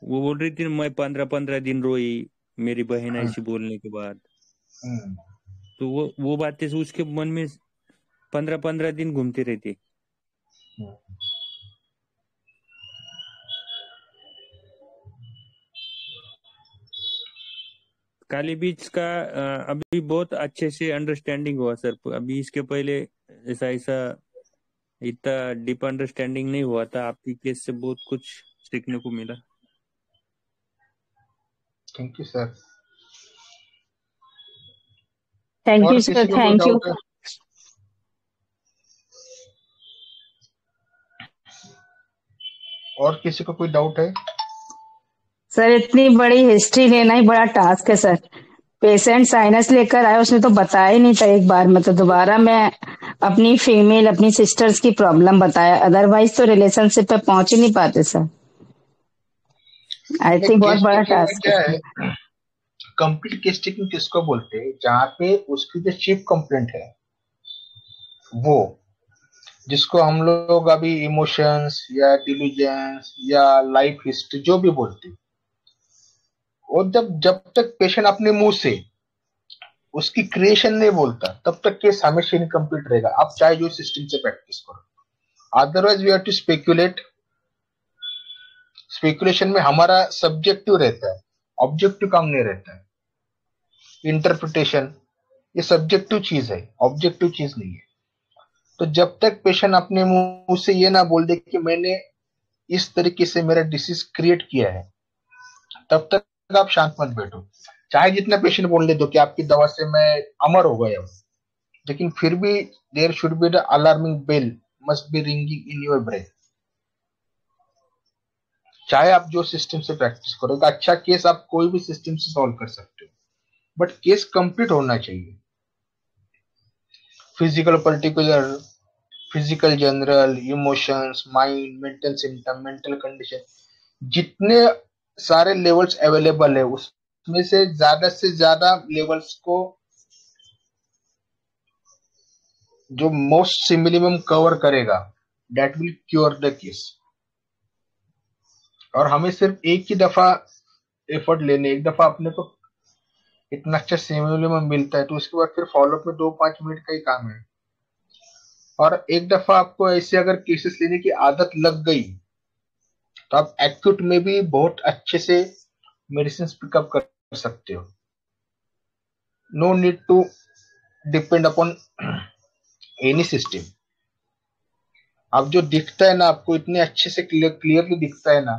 वो बोल रही थी मैं 15-15 दिन रोई मेरी बहन ऐसी बोलने के बाद। तो वो बातें से उसके मन में 15-15 दिन घूमती रहती। काली बीच का अभी बहुत अच्छे से अंडरस्टैंडिंग हुआ सर। अभी इसके पहले ऐसा ऐसा इतना डीप अंडरस्टैंडिंग नहीं हुआ था। आपकी केस से बहुत कुछ सीखने को मिला। Thank you sir. थैंक और यू किसी सर, को कोई थैंक यू। डाउट है? और किसी को कोई डाउट है? सर इतनी बड़ी हिस्ट्री लेना ही बड़ा टास्क है सर। पेशेंट साइनस लेकर आया, उसने तो बताया ही नहीं था एक बार में, तो दोबारा मैं अपनी फीमेल अपनी सिस्टर्स की प्रॉब्लम बताया, अदरवाइज तो रिलेशनशिप पे पहुंच ही नहीं पाते सर। आई थिंक बहुत केस बड़ा टेकिंग में टास्क क्या है। है, कंप्लीट केस टेकिंग किसको बोलते हैं? जहाँ पे उसकी जो चीफ कंप्लेंट है, वो जिसको हम लोग अभी इमोशंस या डिलीजेंस या लाइफ हिस्ट्री जो भी बोलते हैं, और जब तक पेशेंट अपने मुंह से उसकी क्रिएशन नहीं बोलता, तब तक केस हमेशा इनकम्प्लीट रहेगा। आप चाहे जो सिस्टम से प्रैक्टिस करो, otherwise we have to speculate. Speculation में हमारा सब्जेक्टिव रहता है, ऑब्जेक्टिव काम नहीं रहता है। इंटरप्रिटेशन ये सब्जेक्टिव चीज है, ऑब्जेक्टिव चीज नहीं है। तो जब तक पेशेंट अपने मुंह से ये ना बोल दे कि मैंने इस तरीके से मेरा डिसीज क्रिएट किया है, तब तक आप शांत मत बैठो। चाहे जितना पेशेंट बोल दे दो कि आपकी दवा से मैं अमर हो गया हूं, लेकिन फिर भी there should be the alarming bell must be ringing in your brain. चाहे आप जो सिस्टम से प्रैक्टिस करो, अच्छा केस आप कोई भी सिस्टम से सॉल्व कर सकते हो, बट केस कंप्लीट होना चाहिए। Physical particular, physical general, emotions, mind, mental symptom, mental condition, जितने सारे लेवल्स अवेलेबल है उसमें से ज्यादा लेवल्स को जो मोस्ट सिमिलिमम कवर करेगा, that will cure the case. और हमें सिर्फ एक ही दफा एफर्ट लेने, एक दफा अपने को इतना अच्छा सिमिलिमम मिलता है, तो उसके बाद फिर फॉलोअप में 2-5 मिनट का ही काम है। और एक दफा आपको ऐसे अगर केसेस लेने की आदत लग गई, तो आप एक्यूट में भी बहुत अच्छे से मेडिसिन पिकअप कर सकते हो। No need to depend upon any system. अब जो दिखता है ना, आपको इतने अच्छे से क्लियरली दिखता है ना,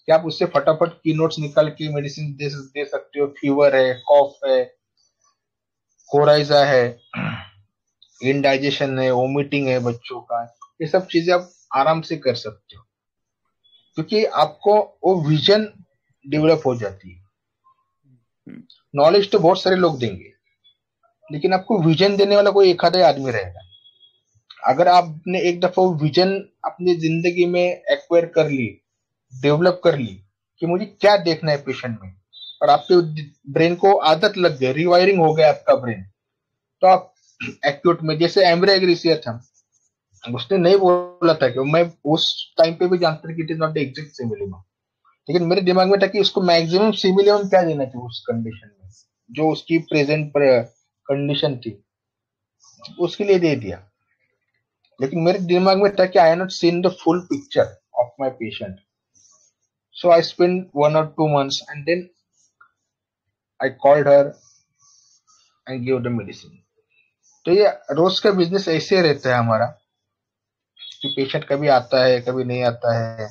कि आप उससे फटाफट की नोट्स निकाल के मेडिसिन दे सकते हो। फीवर है, कॉफ है, कोराइजा है, इनडाइजेशन है, वोमिटिंग है बच्चों का, ये सब चीजें आप आराम से कर सकते हो, क्योंकि आपको वो विजन डेवलप हो जाती है। नॉलेज तो बहुत सारे लोग देंगे, लेकिन आपको विजन देने वाला कोई एक आधा आदमी रहेगा। अगर आपने एक दफा वो विजन अपनी जिंदगी में एक्वायर कर ली, डेवलप कर ली कि मुझे क्या देखना है पेशेंट में, और आपके ब्रेन को आदत लग गई, रिवायरिंग हो गया आपका ब्रेन, तो आप एक्यूट में, जैसे एम्ब्रा एग्रीसिया था, उसने नहीं बोला था कि मैं उस टाइम पे भी जानता था कि it is not the exact similimum, लेकिन मेरे दिमाग में था कि उसको मैक्सिमम सिमिलिमम क्या देना चाहिए उस कंडीशन में, जो उसकी प्रेजेंट कंडीशन थी, उसके लिए दे दिया। लेकिन मेरे दिमाग में था कि I have not seen the full picture of my patient, so I spent 1 or 2 months and then I called her and gave the medicine. तो ये रोज का बिजनेस ऐसे रहता है हमारा कि पेशेंट कभी आता है कभी नहीं आता है,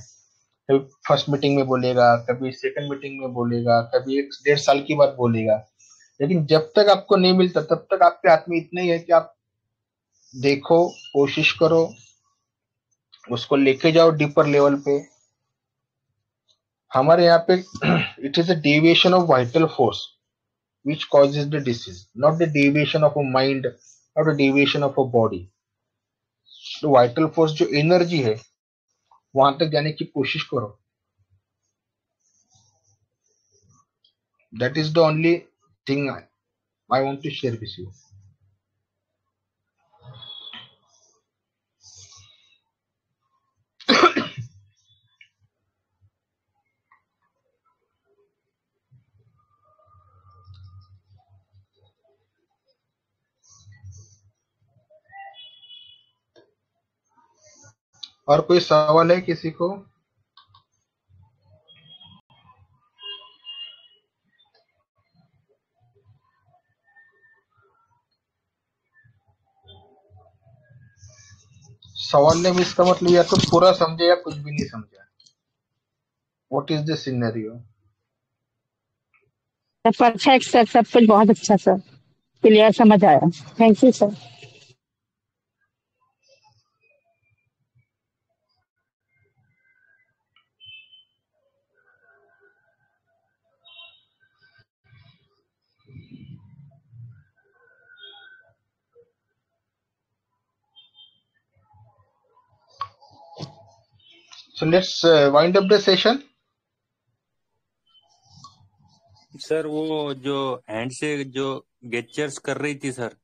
कभी फर्स्ट मीटिंग में बोलेगा, कभी सेकंड मीटिंग में बोलेगा, कभी 1.5 साल की बात बोलेगा, लेकिन जब तक आपको नहीं मिलता तब तक आपके हाथ में इतना ही है कि आप देखो, कोशिश करो, उसको लेके जाओ डीपर लेवल पे। हमारे यहाँ पे it is a deviation of vital force which causes the disease, not the deviation of a mind or the deviation of a body. तो वाइटल फोर्स जो एनर्जी है वहां तक जाने की कोशिश करो। That is the only thing I want to share with you. और कोई सवाल है किसी को? सवाल ने इसका मतलब या तो पूरा समझे या कुछ भी नहीं समझा। What is the scenario? Perfect sir, सब कुछ बहुत अच्छा सर, क्लियर समझ आया। Thank you sir. So let's wind up the session. Sir वो जो हैंड से जो गेस्चर्स कर रही थी सर,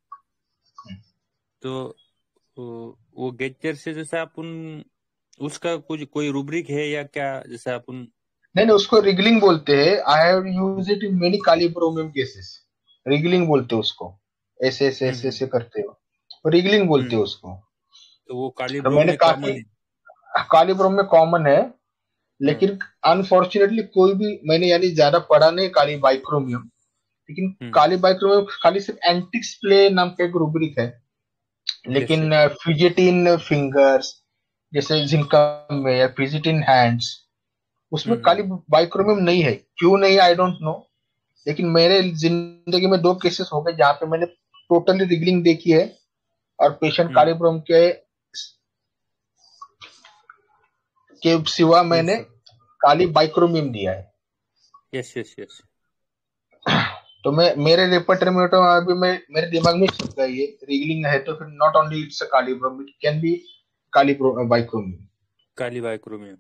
तो वो गेस्चर से जैसे अपन उसका कुछ कोई रूब्रिक है या क्या, जैसे अपन? नहीं, उसको रिगलिंग बोलते हैं। I have used it in many kali bromium cases. Wriggling बोलते हैं उसको, ऐसे ऐसे ऐसे ऐसे करते हो, रिगलिंग बोलते हैं उसको। तो वो कालीब्रोम में कॉमन है? कालीब्रोम में कॉमन है, लेकिन अनफॉर्चुनेटली कोई भी मैंने यानी ज्यादा पढ़ा नहीं काली बाइक्रोमियम, लेकिन काली बाइक्रोमियम खाली सिर्फ एंटिक्स प्ले नाम का एक रूब्रिक है। लेकिन फिजिटिन फिंगर्स जैसे जिंकम में या फिजिटिन हैंड्स, उसमें काली बाइक्रोमियम नहीं है। क्यों नहीं आई डोंट नो, लेकिन मेरे जिंदगी में 2 केसेस हो गए जहां पे मैंने टोटली रिगलिंग देखी है और पेशेंट कालीब्रोम के सिवा मैंने काली बाइक्रोमियम दिया है। Yes yes yes. तो मेरे रेपर्टरी में तो अभी मेरे दिमाग में चल गया ये रिगलिंग है, तो फिर not only it's a kali brom, it can be kali bichromium. Kali bichromium.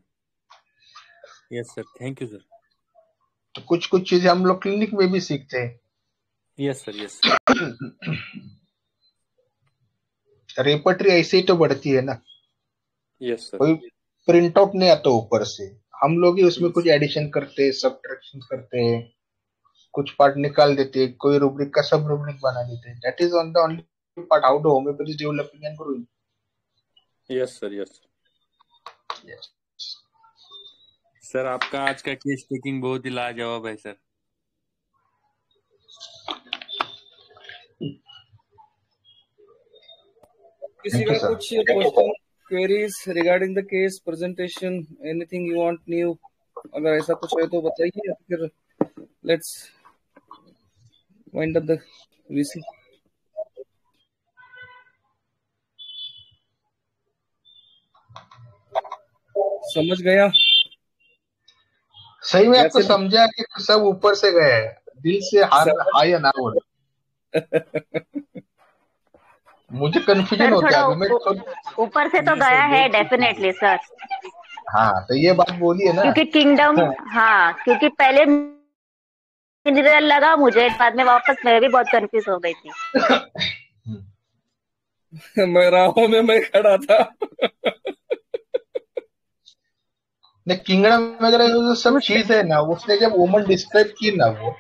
Yes sir, thank you sir. तो कुछ चीजें हम लोग क्लिनिक में भी सीखते हैं। Yes sir yes. रेपर्टरी ऐसे ही तो बढ़ती है ना। Yes sir. कोई प्रिंट आउट नहीं आता ऊपर से, हम लोग ही उसमें कुछ एडिशन करते हैं, सब्ट्रैक्शन करते हैं, कुछ पार्ट निकाल देते हैं, कोई रूब्रिक का सब रूब्रिक बना देते हैं। That is on the only part how the homeopathy is developing and growing. Yes sir yes. Sir आपका आज का केस टेकिंग बहुत ही लाजवाब है सर। किसी का कुछ question queries regarding the case presentation, anything you want new? अगर ऐसा कुछ है तो बताइए, फिर let's wind up the VC. समझ गया? सही में आपको समझा कि सब ऊपर से गए हैं, दिल से हाई ना हो मुझे कंफ्यूजन होता है अभी। मैं ऊपर से तो गया है डेफिनेटली सर। हाँ, तो ये बात बोली है ना, क्योंकि किंगडम, हाँ क्योंकि पहले मिनरल लगा मुझे, बाद में वापस मैं भी बहुत कंफ्यूज हो गई थी। मैं राहों में मैं खड़ा था। किंगडम वगैरह जो सब चीज है ना, उसने जब वुमन डिस्क्राइब की ना, वो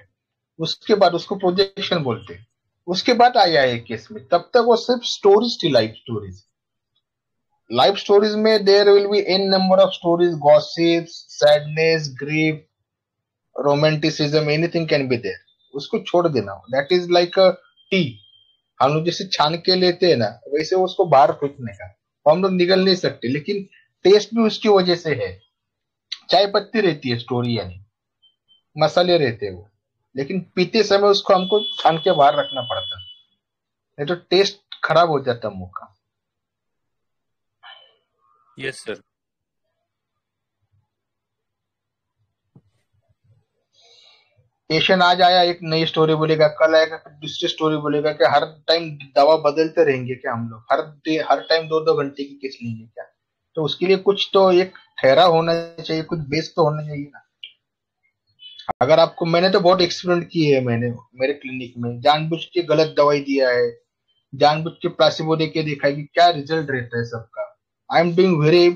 उसके बाद उसको प्रोजेक्शन बोलते हैं। उसके बाद आया है केस में, तब तक वो सिर्फ स्टोरीज थी, लाइफ स्टोरीज। लाइफ स्टोरीज में there will be an number of stories, gossips, sadness, grief, romanticism, anything can be there. उसको छोड़ देना, that is like a tea हम लोग जैसे छान के लेते हैं ना, वैसे उसको बाहर फेंकने का, तो हम लोग निगल नहीं सकते, लेकिन टेस्ट भी उसकी वजह से है। चाय पत्ती रहती है स्टोरी, यानी मसाले रहते हैं वो, लेकिन पीते समय उसको हमको छान के बाहर रखना पड़ता, नहीं तो टेस्ट खराब हो जाता मुंह का। Yes sir. पेशेंट आज आया एक नई स्टोरी बोलेगा, कल आएगा फिर दूसरी स्टोरी बोलेगा। कि हर टाइम दवा बदलते रहेंगे क्या हम लोग? हर टाइम 2-2 घंटे की केस लेंगे क्या? तो उसके लिए कुछ तो एक ठहराव होना चाहिए, कुछ बेस तो होना चाहिए ना। अगर आपको, मैंने तो बहुत एक्सपेरिमेंट किए है, मैंने मेरे क्लिनिक में जानबूझ के गलत दवाई दिया है, जानबूझ के प्लासिबो दे के देखा है कि क्या रिजल्ट रहता है सबका। I am doing very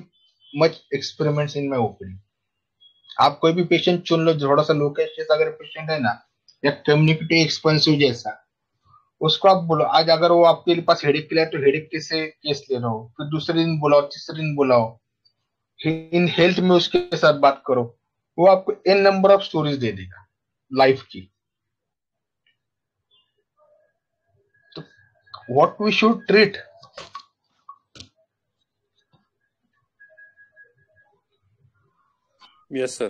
much experiments in my OPD. आप कोई भी पेशेंट चुन लो, थोड़ा सा लोकेशियस अगर पेशेंट है ना, या कम्युनिकेटिव एक्सपेंसिव जैसा, उसको आप बोलो आज, अगर वो आपके पास हेडेक के लिए तो हेडेक के से केस ले लो, फिर दूसरे दिन बुलाओ, तीसरे दिन बुलाओ, इन हेल्थ में उसके साथ बात करो, वो आपको एन नंबर ऑफ स्टोरीज दे देगा लाइफ की। तो what we should treat. Yes sir.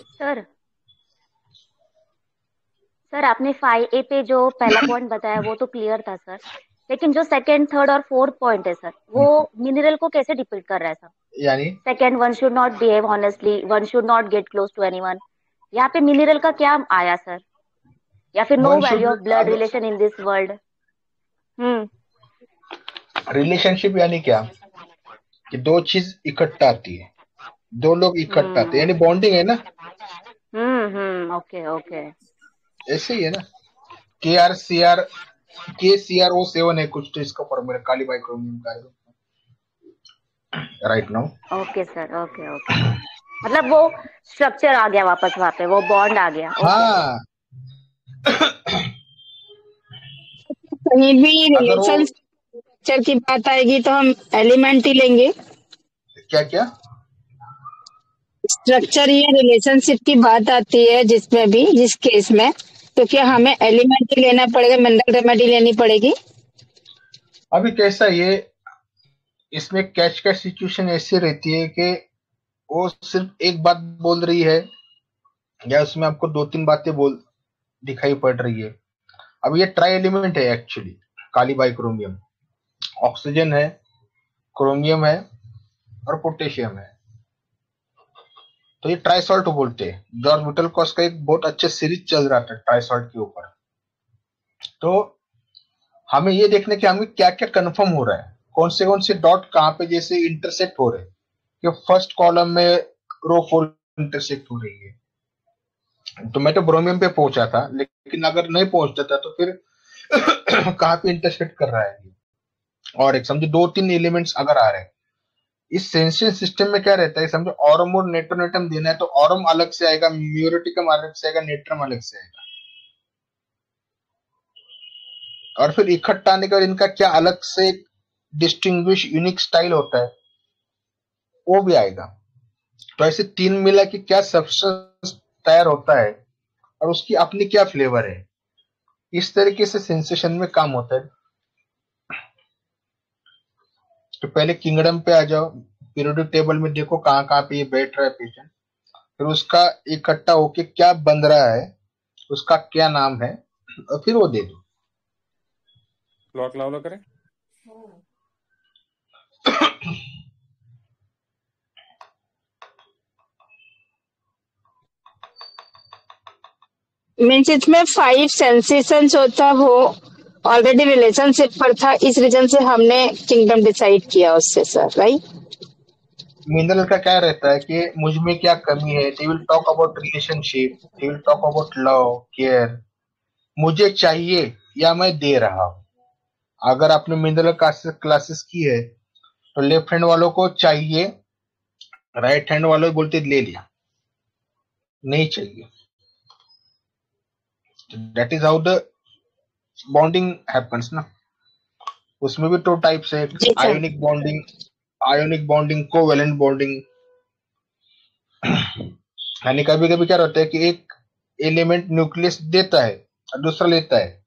Sir आपने 5A पे जो पहला पॉइंट बताया वो तो क्लियर था सर, लेकिन जो सेकंड, थर्ड और फोर्थ पॉइंट है सर, वो मिनरल को कैसे डिपिक्ट कर रहा है सर? यानी second, one should not behave honestly, one should not get close to anyone, यहाँ पे मिनरल का क्या आया सर? या फिर no value of blood relation in this world? Relationship यानी क्या कि दो चीज इकट्ठा आती है, दो लोग इकट्ठा आते हैं, यानी बॉन्डिंग है ना। ओके ओके, ऐसे ही है ना। KCrO7 है कुछ तो इसका फॉर्मूला, काली बाइक्रोमियम का right now. Okay sir, okay okay, मतलब वो स्ट्रक्चर आ गया वापस वहां पे, वो बॉन्ड आ गया। हाँ। कहीं भी रिलेशन स्ट्रक्चर की बात आएगी तो हम एलिमेंट ही लेंगे। क्या क्या स्ट्रक्चर या रिलेशनशिप की बात आती है जिसमें भी, जिस केस में, तो क्या हमें एलिमेंट ही लेना पड़ेगा, मिनरल रेमेडी लेनी पड़ेगी? अभी कैसा ये, इसमें कैच का सिचुएशन ऐसी रहती है कि वो सिर्फ एक बात बोल रही है या उसमें आपको 2-3 बातें बोल दिखाई पड़ रही है। अब ये ट्राई एलिमेंट है एक्चुअली, काली बाइक्रोमियम, ऑक्सीजन है, क्रोमियम है और पोटेशियम है। तो ये ट्राइसॉल्ट बोलते हैं। जॉर्ज विटलकॉस का एक बहुत अच्छे सीरीज चल रहा था ट्राइसॉल्ट के ऊपर। तो हमें ये देखने के हमें क्या क्या कंफर्म हो रहा है, कौन से डॉट कहाँ पे जैसे इंटरसेक्ट हो रहे हैं, कि फर्स्ट कॉलम में रो 4 इंटरसेक्ट हो रही है। तो मैं तो ब्रोमियम पे पहुंचा था, लेकिन अगर नहीं पहुंचता था तो फिर कहाँ पे इंटरसेक्ट कर रहा है। और एक समझो 2-3 एलिमेंट्स अगर आ रहे हैं, इस सेंसियन सिस्टम में क्या रहता है, समझो ऑरम और नेट्रोनेटम देना है तो ऑरम अलग से आएगा, म्यूरेटिकम अलग से आएगा, नेट्रम अलग से आएगा, और फिर इकट्ठा आने के बाद इनका क्या अलग से डिस्टिंग्विश यूनिक स्टाइल होता है वो भी आएगा। तो ऐसे 3 मिला के क्या सब्सटेंस तैयार होता है और उसकी अपनी क्या फ्लेवर है, इस तरीके से सेंसेशन में काम होता है। तो पहले किंगडम पे आ जाओ, पीरियोडिक टेबल में देखो कहाँ कहाँ पे ये बैठ रहा है पेशेंट, फिर उसका इकट्ठा होके क्या बन रहा है, उसका क्या नाम है, और फिर वो दे दो। क्लॉक लाओ करें। मीन्स इसमें 5 सेंसेशंस होता, वो ऑलरेडी रिलेशनशिप पर था, इस रीजन से हमने किंगडम डिसाइड किया उससे सर, राइट? मिनरल का क्या रहता है कि मुझ में क्या कमी है, they will talk about relationship, they will talk about love, care, मुझे चाहिए या मैं दे रहा हूं। अगर आपने मिनरल क्लासेस की है तो लेफ्ट हैंड वालों को चाहिए, राइट हैंड वालों बोलते ले लिया, नहीं चाहिए। That is how the bonding happens ना। उसमें भी 2 टाइप्स है, आयोनिक बॉन्डिंग, कोवेलेंट बॉन्डिंग। यानी कभी कभी क्या होता है कि एक एलिमेंट न्यूक्लियस देता है और दूसरा लेता है,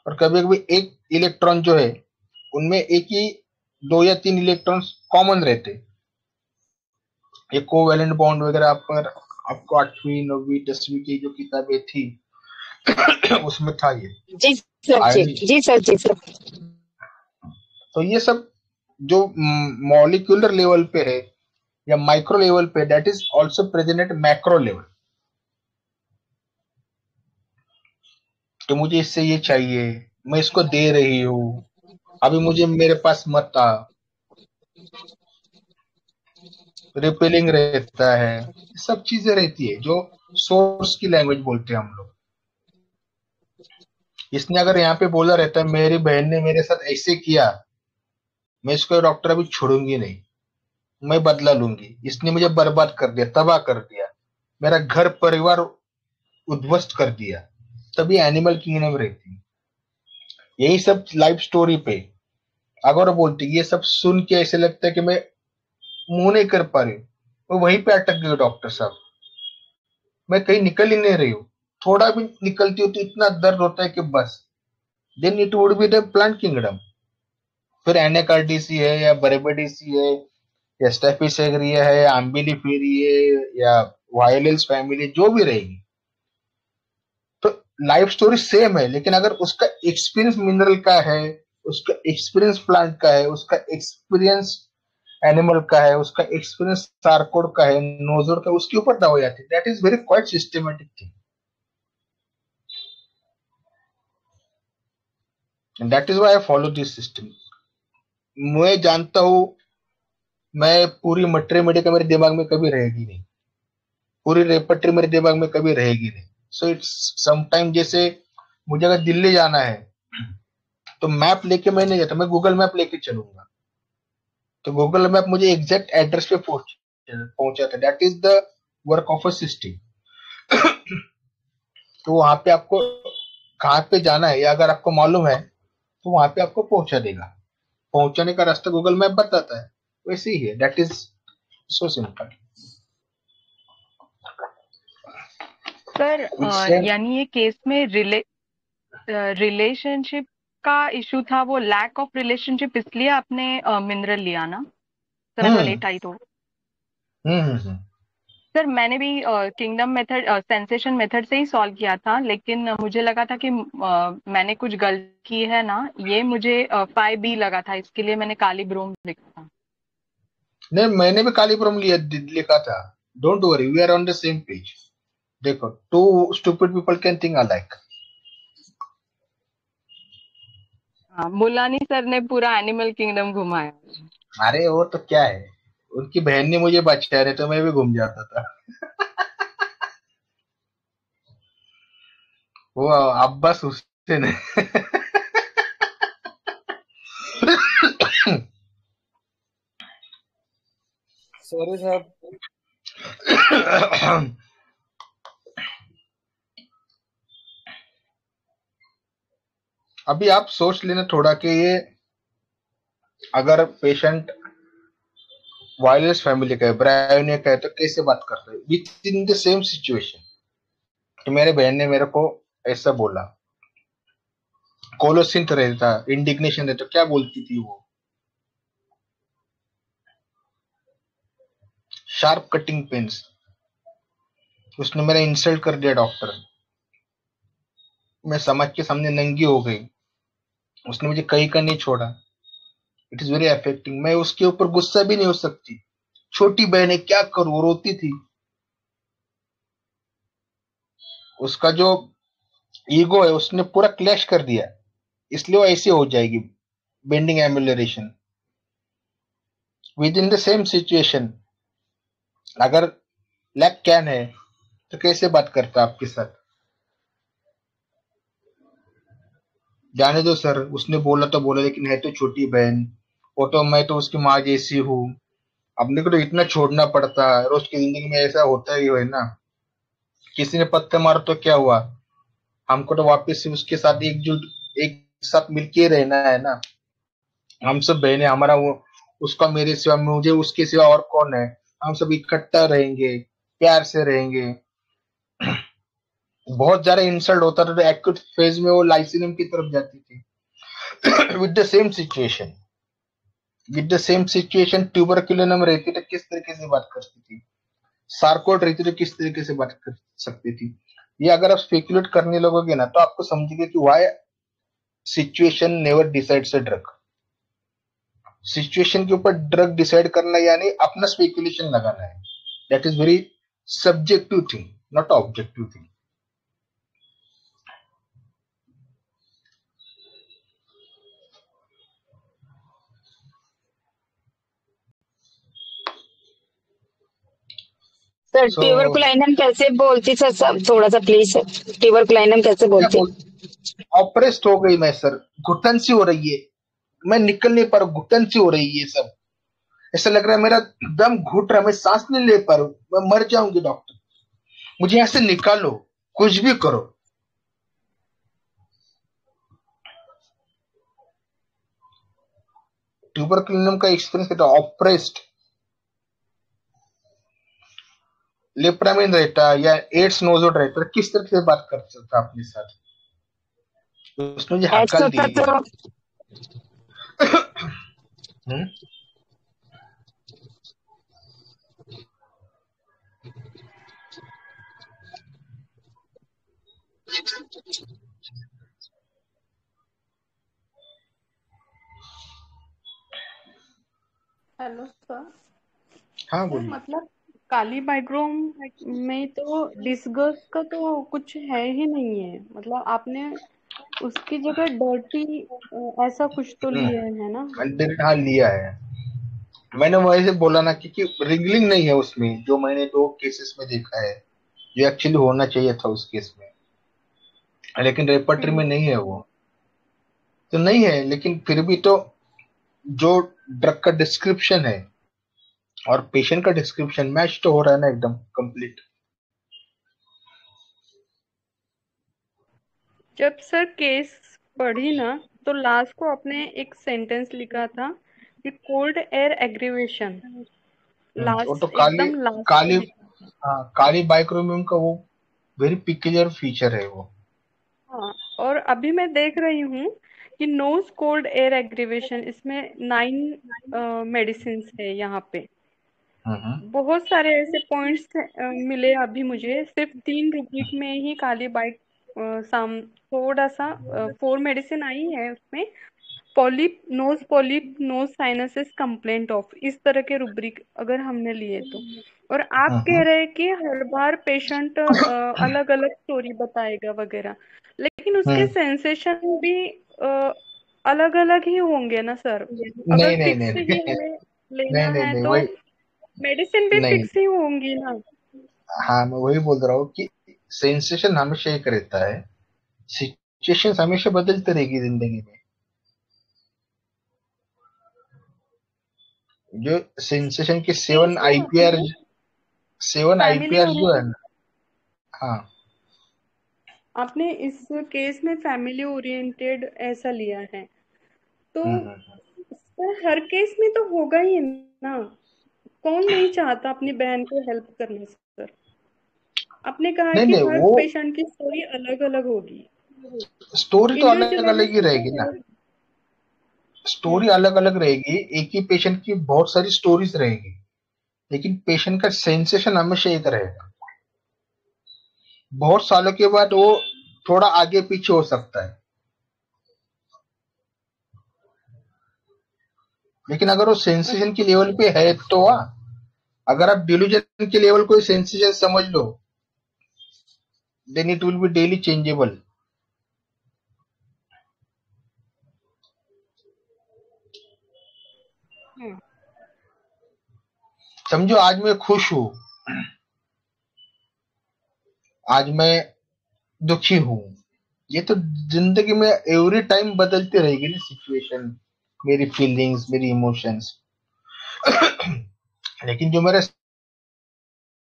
और कभी कभी एक इलेक्ट्रॉन जो है उनमें एक ही 2 या 3 इलेक्ट्रॉन्स कॉमन रहते। ये कोवैलेंट बॉन्ड वगैरह आपको 8वीं 9वीं 10वीं की जो किताबें थी उसमें था ये। जी सर जी सर। तो ये सब जो मॉलिक्यूलर लेवल पे है या माइक्रो लेवल पे, that is also present at macro level. तो मुझे इससे ये चाहिए, मैं इसको दे रही हूँ, अभी मुझे मेरे पास मत आ, रिपेलिंग रहता है, सब चीजें रहती है जो सोर्स की लैंग्वेज बोलते हैं हम लोग। इसने अगर यहाँ पे बोला रहता है मेरी बहन ने मेरे साथ ऐसे किया, मैं इसको डॉक्टर अभी छोड़ूंगी नहीं, मैं बदला लूंगी, इसने मुझे बर्बाद कर दिया, तबाह कर दिया, मेरा घर परिवार उद्ध्वस्त कर दिया, तभी एनिमल किंगडम रहती। यही सब लाइफ स्टोरी पे अगर बोलती, ये सब सुन के ऐसे लगता है कि मैं मुंह नहीं कर पा रही, वो वहीं पे अटक गई डॉक्टर साहब, मैं कहीं निकल ही नहीं रही हूँ, थोड़ा भी निकलती हूँ तो इतना दर्द होता है कि बस, then it would be the plant kingdom. फिर एनाकार्डिसी है या बरेबेडिसी है या स्टेफिसेग्रिया है या एम्बिलिफेरी है या वायलेंस फैमिली, जो भी रहेगी, तो लाइफ स्टोरी सेम है, लेकिन अगर उसका एक्सपीरियंस मिनरल का है, उसका एक्सपीरियंस प्लांट का है, उसका एक्सपीरियंस एनिमल का है, उसका एक्सपीरियंस सार्कोड का है, नोजोड का, उसके ऊपर दवाई आती है। That is very quite systematic thing, and that is why I follow this system. मैं जानता हूं, मैं पूरी मटेरियल मेडिका मेरे दिमाग में कभी रहेगी नहीं, पूरी रेपट्री मेरे दिमाग में कभी रहेगी नहीं। सो इट्स समटाइम, जैसे मुझे अगर दिल्ली जाना है तो मैप लेके मैं नहीं जाता, मैं गूगल मैप लेके चलूंगा, तो गूगल मैप मुझे एग्जैक्ट एड्रेस पे पहुंचाता है। That is the work of a system. तो वहां पे आपको कहाँ पे जाना है या अगर आपको मालूम है तो वहां पे आपको पहुंचा देगा, पहुंचाने का रास्ता गूगल मैप बताता है, वैसे ही है। That is so simple. Sir यानी ये केस में रिलेशनशिप का इशू था, वो लैक ऑफ रिलेशनशिप, इसलिए आपने मिनरल लिया ना सर, अगर लेट आई तो। सर मैंने भी किंगडम मेथड, सेंसेशन मेथड से ही सॉल्व किया था, लेकिन मुझे लगा था कि मैंने कुछ गलती की है ना, ये मुझे 5B लगा था, इसके लिए मैंने काली ब्रोम लिखा था। नहीं, मैंने भी काली ब्रोम लिखा था। Don't worry, we are on the same page. देखो, two stupid people can think alike. Mulani sir ने पूरा एनिमल किंगडम घुमाया। अरे वो तो क्या है, उनकी बहन ने मुझे बचाया, नहीं तो मैं भी घूम जाता था। वो अब्बास हुसैन है। सॉरी साहब। अभी आप सोच लेना थोड़ा कि ये अगर पेशेंट वायलेंस फैमिली का है, ब्रायोनिया का है, तो कैसे बात करता है with in the same situation. तो मेरे बहन ने मेरे को ऐसा बोला, कोलोसिंथ रहता, इंडिग्नेशन रहता, क्या बोलती थी वो, शार्प कटिंग पेन्स। उसने मेरा इंसल्ट कर दिया डॉक्टर, मैं समाज के सामने नंगी हो गई, उसने मुझे कहीं का नहीं छोड़ा। It is very affecting. मैं उसके ऊपर गुस्सा भी नहीं हो सकती, छोटी बहन है, क्या करूं, रोती थी। उसका जो ईगो है उसने पूरा क्लैश कर दिया, इसलिए वो ऐसे हो जाएगी, bending emulation within the same situation. अगर लैक कैन है तो कैसे बात करता आपके साथ। जाने दो सर, उसने बोला तो बोला, लेकिन है तो छोटी बहन, वो तो, मैं तो उसकी माँ जैसी हूँ, अपने को तो इतना छोड़ना पड़ता है, रोज की जिंदगी में ऐसा होता ही है ना। किसी ने पत्थर मारा तो क्या हुआ, हमको तो वापस से उसके साथ एक साथ मिलके रहना है ना। हम सब बहने, हमारा वो, उसका मेरे सिवा, मुझे उसके सिवा और कौन है, हम सब इकट्ठा रहेंगे, प्यार से रहेंगे। बहुत ज्यादा इंसल्ट होता था, तो एक्यूट फेज में वो लाइसिनियम की तरफ जाती थी। With the same situation tuberculinum रहती तो किस तरीके से बात करती थी, सार्कोट रहती तो किस तरीके से बात कर सकती थी। ये अगर आप स्पेकुलेट करने लगोगे ना, तो आपको समझिए कि why situation never decides a drug. Situation के ऊपर ड्रग डिसाइड करना यानी अपना स्पेकुलेशन लगाना है। That is very subjective thing, not objective thing. Sir tuberculinum कैसे बोलती सर, सब थोड़ा सा प्लीज, ट्यूबरकुलाइनम कैसे बोलती? ऑपरेस्ट हो गई मैं सर, घुटन सी हो रही है, मैं निकल नहीं पा रहा, घुटन सी हो रही है सब, ऐसा लग रहा है मेरा दम घुट रहा है, मैं सांस नहीं ले पा रहा हूं, मैं मर जाऊंगी डॉक्टर, मुझे यहां से निकालो, कुछ भी करो। ट्यूबरकुलिनम का एक्सपीरियंस कहता है ऑपरेस्ट, लेप्रामिन रहता या एड्स नोजोड रहता, किस तरह से बात कर सकता अपने साथ, तो उसने मुझे हकल दी। Hello sir. हाँ सर बोलिए। मतलब कालीबाइग्रोम में तो डिस्गस्ट का तो कुछ है ही नहीं है, मतलब आपने उसकी जगह डर्टी ऐसा कुछ तो लिए है ना? हाँ लिया है मैंने, वैसे बोला ना कि रिंगलिंग नहीं है उसमें, जो मैंने 2 केसेस में देखा है, जो एक्चुअली होना चाहिए था उस केस में, लेकिन रेपर्टरी में नहीं है, वो तो नहीं है। लेकिन फिर भी तो जो ड्रग का डिस्क्रिप्शन है और पेशेंट का डिस्क्रिप्शन मैच तो हो रहा है ना एकदम कंप्लीट। जब सर केस पढ़ी ना, तो लास्ट को आपने एक सेंटेंस लिखा था कि कोल्ड एयर एग्रीवेशन, वो लास्ट तो काली एकदम लास्ट पे काली लिखा। हाँ, काली बाइक्रोमियम का वो वेरी पिक्युलर फीचर है वो। हाँ, और अभी मैं देख रही हूँ कि नोज कोल्ड एयर एग्रीवेशन, इसमें 9 मेडिसिन है यहाँ पे। बहुत सारे ऐसे पॉइंट्स मिले अभी मुझे, सिर्फ 3 रुब्रिक में ही काली बाइक साम थोड़ा सा 4 मेडिसिन आई है उसमें। Polyp nose sinusitis complaint of, इस तरह के रुब्रिक अगर हमने लिए तो। और आप कह रहे हैं कि हर बार पेशेंट अलग अलग स्टोरी बताएगा वगैरह, लेकिन उसके सेंसेशन भी अलग अलग ही होंगे ना सर? अगर नहीं नहीं फिक्स नहीं ही हमें लेना नहीं नहीं है नहीं तो वही मेडिसिन भी नहीं। फिक्स ही होंगी ना? हाँ मैं वही बोल रहा हूँ कि सेंसेशन हमेशा एक रहता है, सिचुएशन हमेशा बदलती रहेगी जिंदगी में। जो सेंसेशन के 7 आईपीआर जो है ना, हाँ आपने इस केस में फैमिली ओरिएंटेड ऐसा लिया है, तो सर हर केस में तो होगा ही ना। कौन नहीं चाहता अपनी बहन को हेल्प करने सर? आपने कहा है नहीं कि नहीं हर वो पेशेंट की स्टोरी अलग अलग होगी, स्टोरी तो अलग अलग ही इंडिविजुअलिटी रहेगी ना, है। स्टोरी अलग अलग रहेगी, एक ही पेशेंट की बहुत सारी स्टोरीज रहेगी, लेकिन पेशेंट का सेंसेशन हमेशा एक रहेगा। बहुत सालों के बाद वो थोड़ा आगे पीछे हो सकता है, लेकिन अगर वो सेंसेशन के लेवल पे है तो अगर आप डिल्यूजन के लेवल को सेंसेशन समझ लो, then it will be daily changeable. समझो आज मैं खुश हूं, आज मैं दुखी हूं, ये तो जिंदगी में एवरी टाइम बदलती रहेगी ना सिचुएशन, मेरी फीलिंग्स, मेरी इमोशंस। लेकिन जो मेरा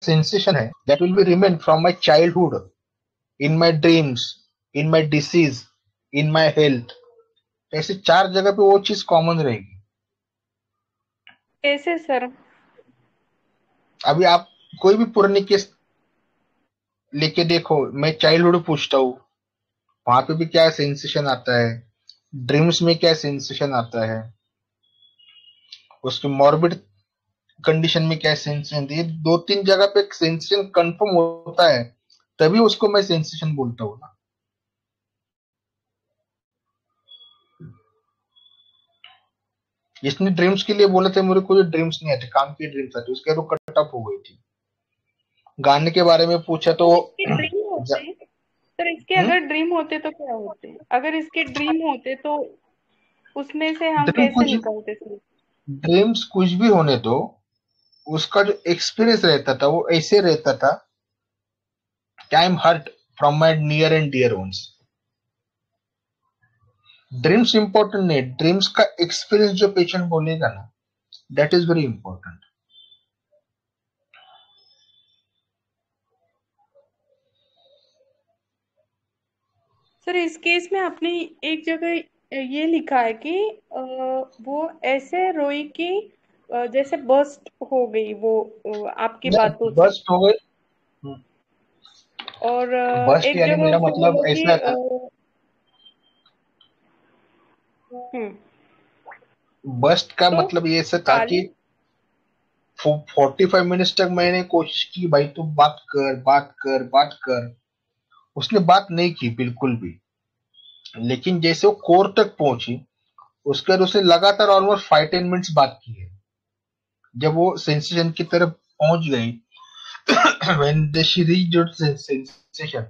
सेंसेशन है, that will be remain from my childhood, in my dreams, in my disease, in my health. ऐसे 4 जगह पे वो चीज कॉमन रहेगी। कैसे सर? अभी आप कोई भी पुरानी केस लेके देखो, मैं चाइल्डहुड पूछता हूँ, वहां पे भी क्या सेंसेशन आता है, ड्रीम्स में क्या सेंसेशन आता है, उसके मॉर्बिड कंडीशन में क्या सेंसेशन, ये 2-3 जगह पे सेंसेशन कंफर्म होता है, तभी उसको मैं सेंसेशन बोलता हूँ ना। जिसने ड्रीम्स के लिए बोला था, मेरे को जो ड्रीम्स नहीं आते, काम की ड्रीम्स आती, उसके तो कट ऑफ हो गई थी। गाने के बारे में पूछा तो इसके ड्रीम होते सर, इसके अगर ड्रीम होते तो क्या होते, अगर इसके ड्रीम होते तो उसमें से हम ड्रीम कैसे कुछ निकलते थे? ड्रीम्स कुछ भी होने दो, उसका जो एक्सपीरियंस रहता था वो ऐसे रहता था कि I am hurt from my near and dear ones. Dreams important नहीं, ड्रीम्स का एक्सपीरियंस जो पेशेंट बोलेगा ना, that is very important. Sir इस केस में आपने एक जगह ये लिखा है कि वो ऐसे रोई कि जैसे बस्ट हो गई वो आपकी बातों से, बस्ट हो गए, और बस्ट एक यानी जगह मेरा उसने मतलब बोला कि ऐसा था, बस्ट का तो मतलब ये ऐसा था कि काली 45 मिनट्स तक मैंने कोशिश की, भाई तू बात कर बात कर बात कर, उसने बात नहीं की बिल्कुल भी। लेकिन जैसे वो कोर तक पहुंची, उसके बाद उसने लगातार ऑलमोस्ट 5-10 मिनट्स बात की है। जब वो सेंसेशन की तरफ पहुंच गई, when she reached sensation,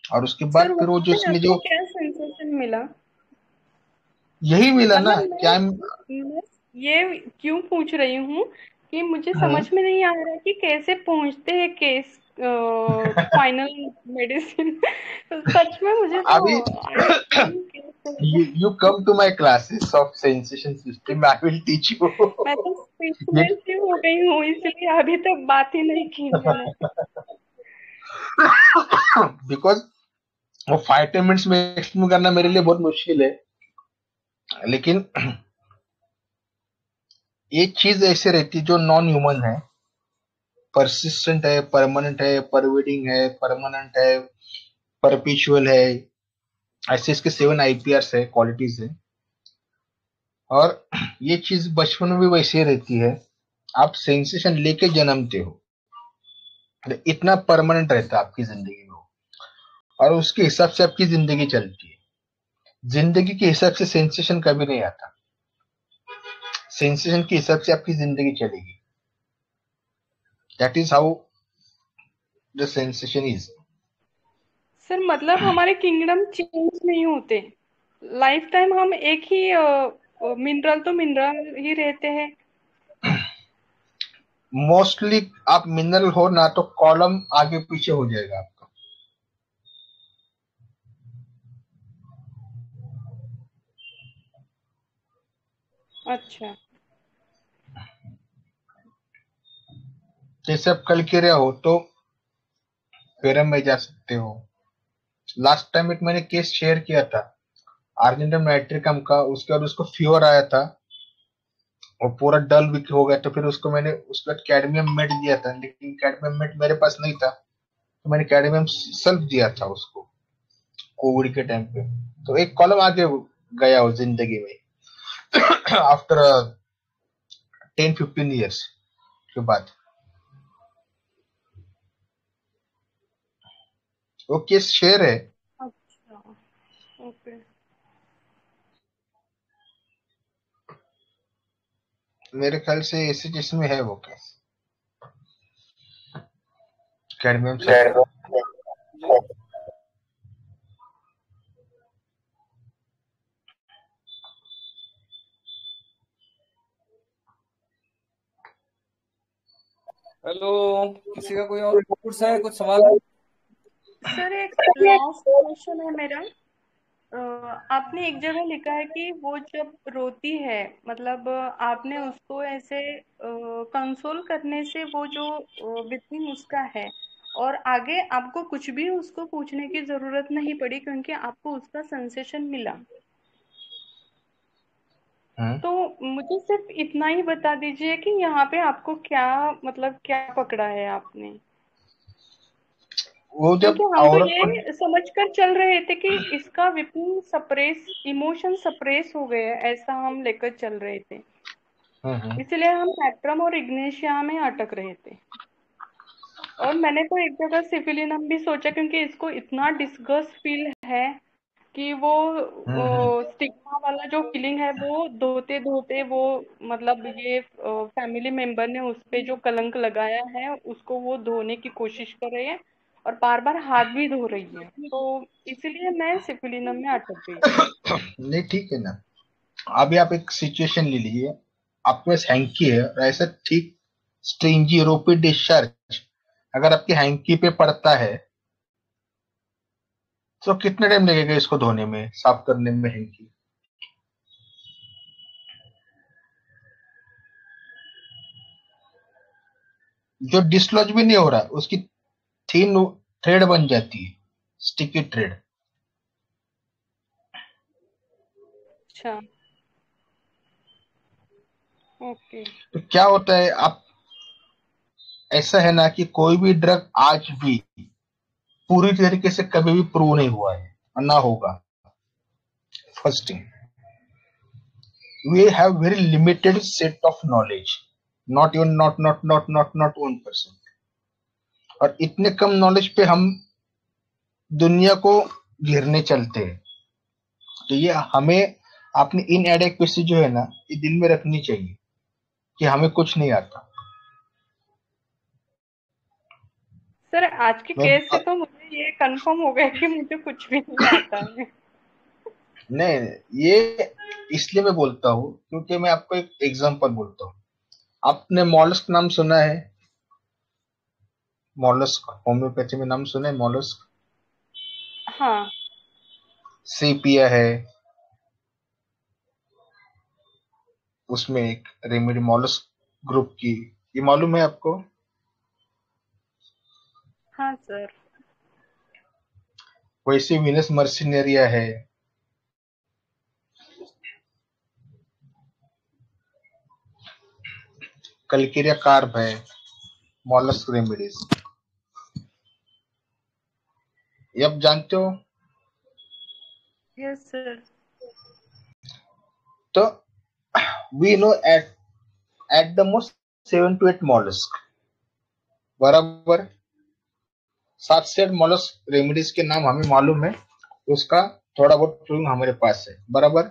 और उसके बाद सर फिर वो वहां जो पे उसने आपको जो क्या सेंसेशन मिला? यही मिला ना, मतलब क्या मैं ये क्यों पूछ रही हूँ कि मुझे समझ हम्म, में नहीं आ रहा कि कैसे पहुंचते हैं केस फाइनल मेडिसिन। सच में मुझे तो अभी आई you come to my classes of sensation system, I will teach you। मैं तो ये स्पीचलेस ही हो गई हूँ, इसलिए अभी तक बात ही नहीं की मैंने। बिकॉज वो 5-10 मिनट्स में एक्सप्लेन करना मेरे लिए बहुत मुश्किल है, लेकिन ये चीज ऐसे रहती है जो नॉन ह्यूमन है, परसिस्टेंट है, परमानेंट है, परवेडिंग है, परमानेंट है, परपिचुअल है, ऐसे इसके 7 IPRs है, क्वालिटीज है। और ये चीज बचपन में भी वैसे ही रहती है, आप सेंसेशन लेके जन्मते हो, इतना परमानेंट रहता है आपकी जिंदगी में, और उसके हिसाब से आपकी जिंदगी चलती है। जिंदगी के हिसाब से सेंसेशन कभी नहीं आता, सेंसेशन के हिसाब से आपकी जिंदगी चलेगी। That is how the sensation is. Sir मतलब हमारे किंगडम चेंज नहीं होते, लाइफ टाइम हम एक ही मिनरल तो मिनरल ही रहते हैं। मोस्टली आप मिनरल हो ना, तो कॉलम आगे पीछे हो जाएगा आपका। अच्छा, जैसे आप कल के रहे हो तो पेरम में जा सकते हो। लास्ट टाइम एक मैंने केस शेयर किया था आर्जेंटम नाइट्रिकम का, उसके बाद उसको फीवर आया था और पूरा डल भी हो गया, तो फिर उसको मैंने उसके बाद कैडमियम मेट दिया था, लेकिन कैडमियम मेट मेरे पास नहीं था, तो मैंने कैडमियम सल्फ दिया था उसको कोविड के टाइम पे। तो एक कॉलम आगे गया वो जिंदगी में आफ्टर 10-15 ईयर्स के बाद। वो केस शेयर है। अच्छा, ओके। मेरे ख्याल से ऐसे जिसमें है वो केस कैडमियम सल्फेट। हेलो, किसी का कोई और कुछ है, कुछ सवाल है? सर एक लास्ट क्वेश्चन है मेरा। आपने एक जगह लिखा है कि वो जब रोती है, मतलब आपने उसको ऐसे कंसोल करने से वो जो विथिंग उसका है, और आगे आपको कुछ भी उसको पूछने की जरूरत नहीं पड़ी क्योंकि आपको उसका सेंसेशन मिला। तो मुझे सिर्फ इतना ही बता दीजिए कि यहाँ पे आपको क्या, मतलब क्या पकड़ा है आपने? वो जब क्योंकि हम तो औरत को ये समझ कर चल रहे थे कि इसका विपिन सप्रेस इमोशन सप्रेस हो गए, ऐसा हम लेकर चल रहे थे, इसलिए हम नेट्रम और इग्नेशिया में अटक रहे थे। और मैंने तो एक जगह सिफिलिनम भी सोचा, क्योंकि इसको इतना डिस्गस्ट फील है कि वो स्टिग्मा वाला जो फीलिंग है वो धोते धोते वो मतलब ये फैमिली मेंबर ने उस पे जो कलंक लगाया है उसको वो धोने की कोशिश कर रही है और बार बार हाथ भी धो रही है, तो इसलिए मैं सिफिलिनम में अटक गई थी। नहीं ठीक है ना, अभी आप एक सिचुएशन ले लीजिए, आपके पास हैंकी है और ऐसा ठीक स्ट्रिंजी रोपी डिस्चार्ज अगर आपकी हैंकी पे पड़ता है तो कितना टाइम लगेगा इसको धोने में, साफ करने में हैंकी? जो डिसलॉज भी नहीं हो रहा उसकी थीन थ्रेड बन जाती है, स्टिकी थ्रेड। अच्छा ओके। तो क्या होता है, आप ऐसा है ना कि कोई भी ड्रग आज भी पूरी तरीके से कभी भी प्रूव नहीं हुआ है और ना होगा। First thing, we have very limited set of knowledge, not 1%। और इतने कम नॉलेज पे हम दुनिया को घेरने चलते हैं, तो ये हमें अपनी इनएडेक्वेसी जो है ना ये दिल में रखनी चाहिए कि हमें कुछ नहीं आता। सर आज के केस से तो मुझे ये कंफर्म हो गया कि मुझे कुछ भी नहीं आता है। नहीं, ये इसलिए मैं बोलता हूँ क्योंकि मैं आपको एक एग्जांपल बोलता हूँ। आपने मॉलस्क नाम सुना है? मॉलस्क होम्योपैथी में नाम सुना है मॉलस्क? हाँ। सीपिया है, उसमें एक रेमेडी मॉलस्क ग्रुप की, ये मालूम है आपको? हाँ सर। वैसे वीनस मर्सिनेरिया है, कल्केरिया कार्प है, मॉलस्क रेमेडीज, ये आप जानते हो? Yes sir. तो we know at the most 7 to 8 mollusc, बराबर 7 से 8 मॉलस्क रेमेडीज के नाम हमें मालूम है, उसका थोड़ा बहुत प्रूफ हमारे पास है, बराबर।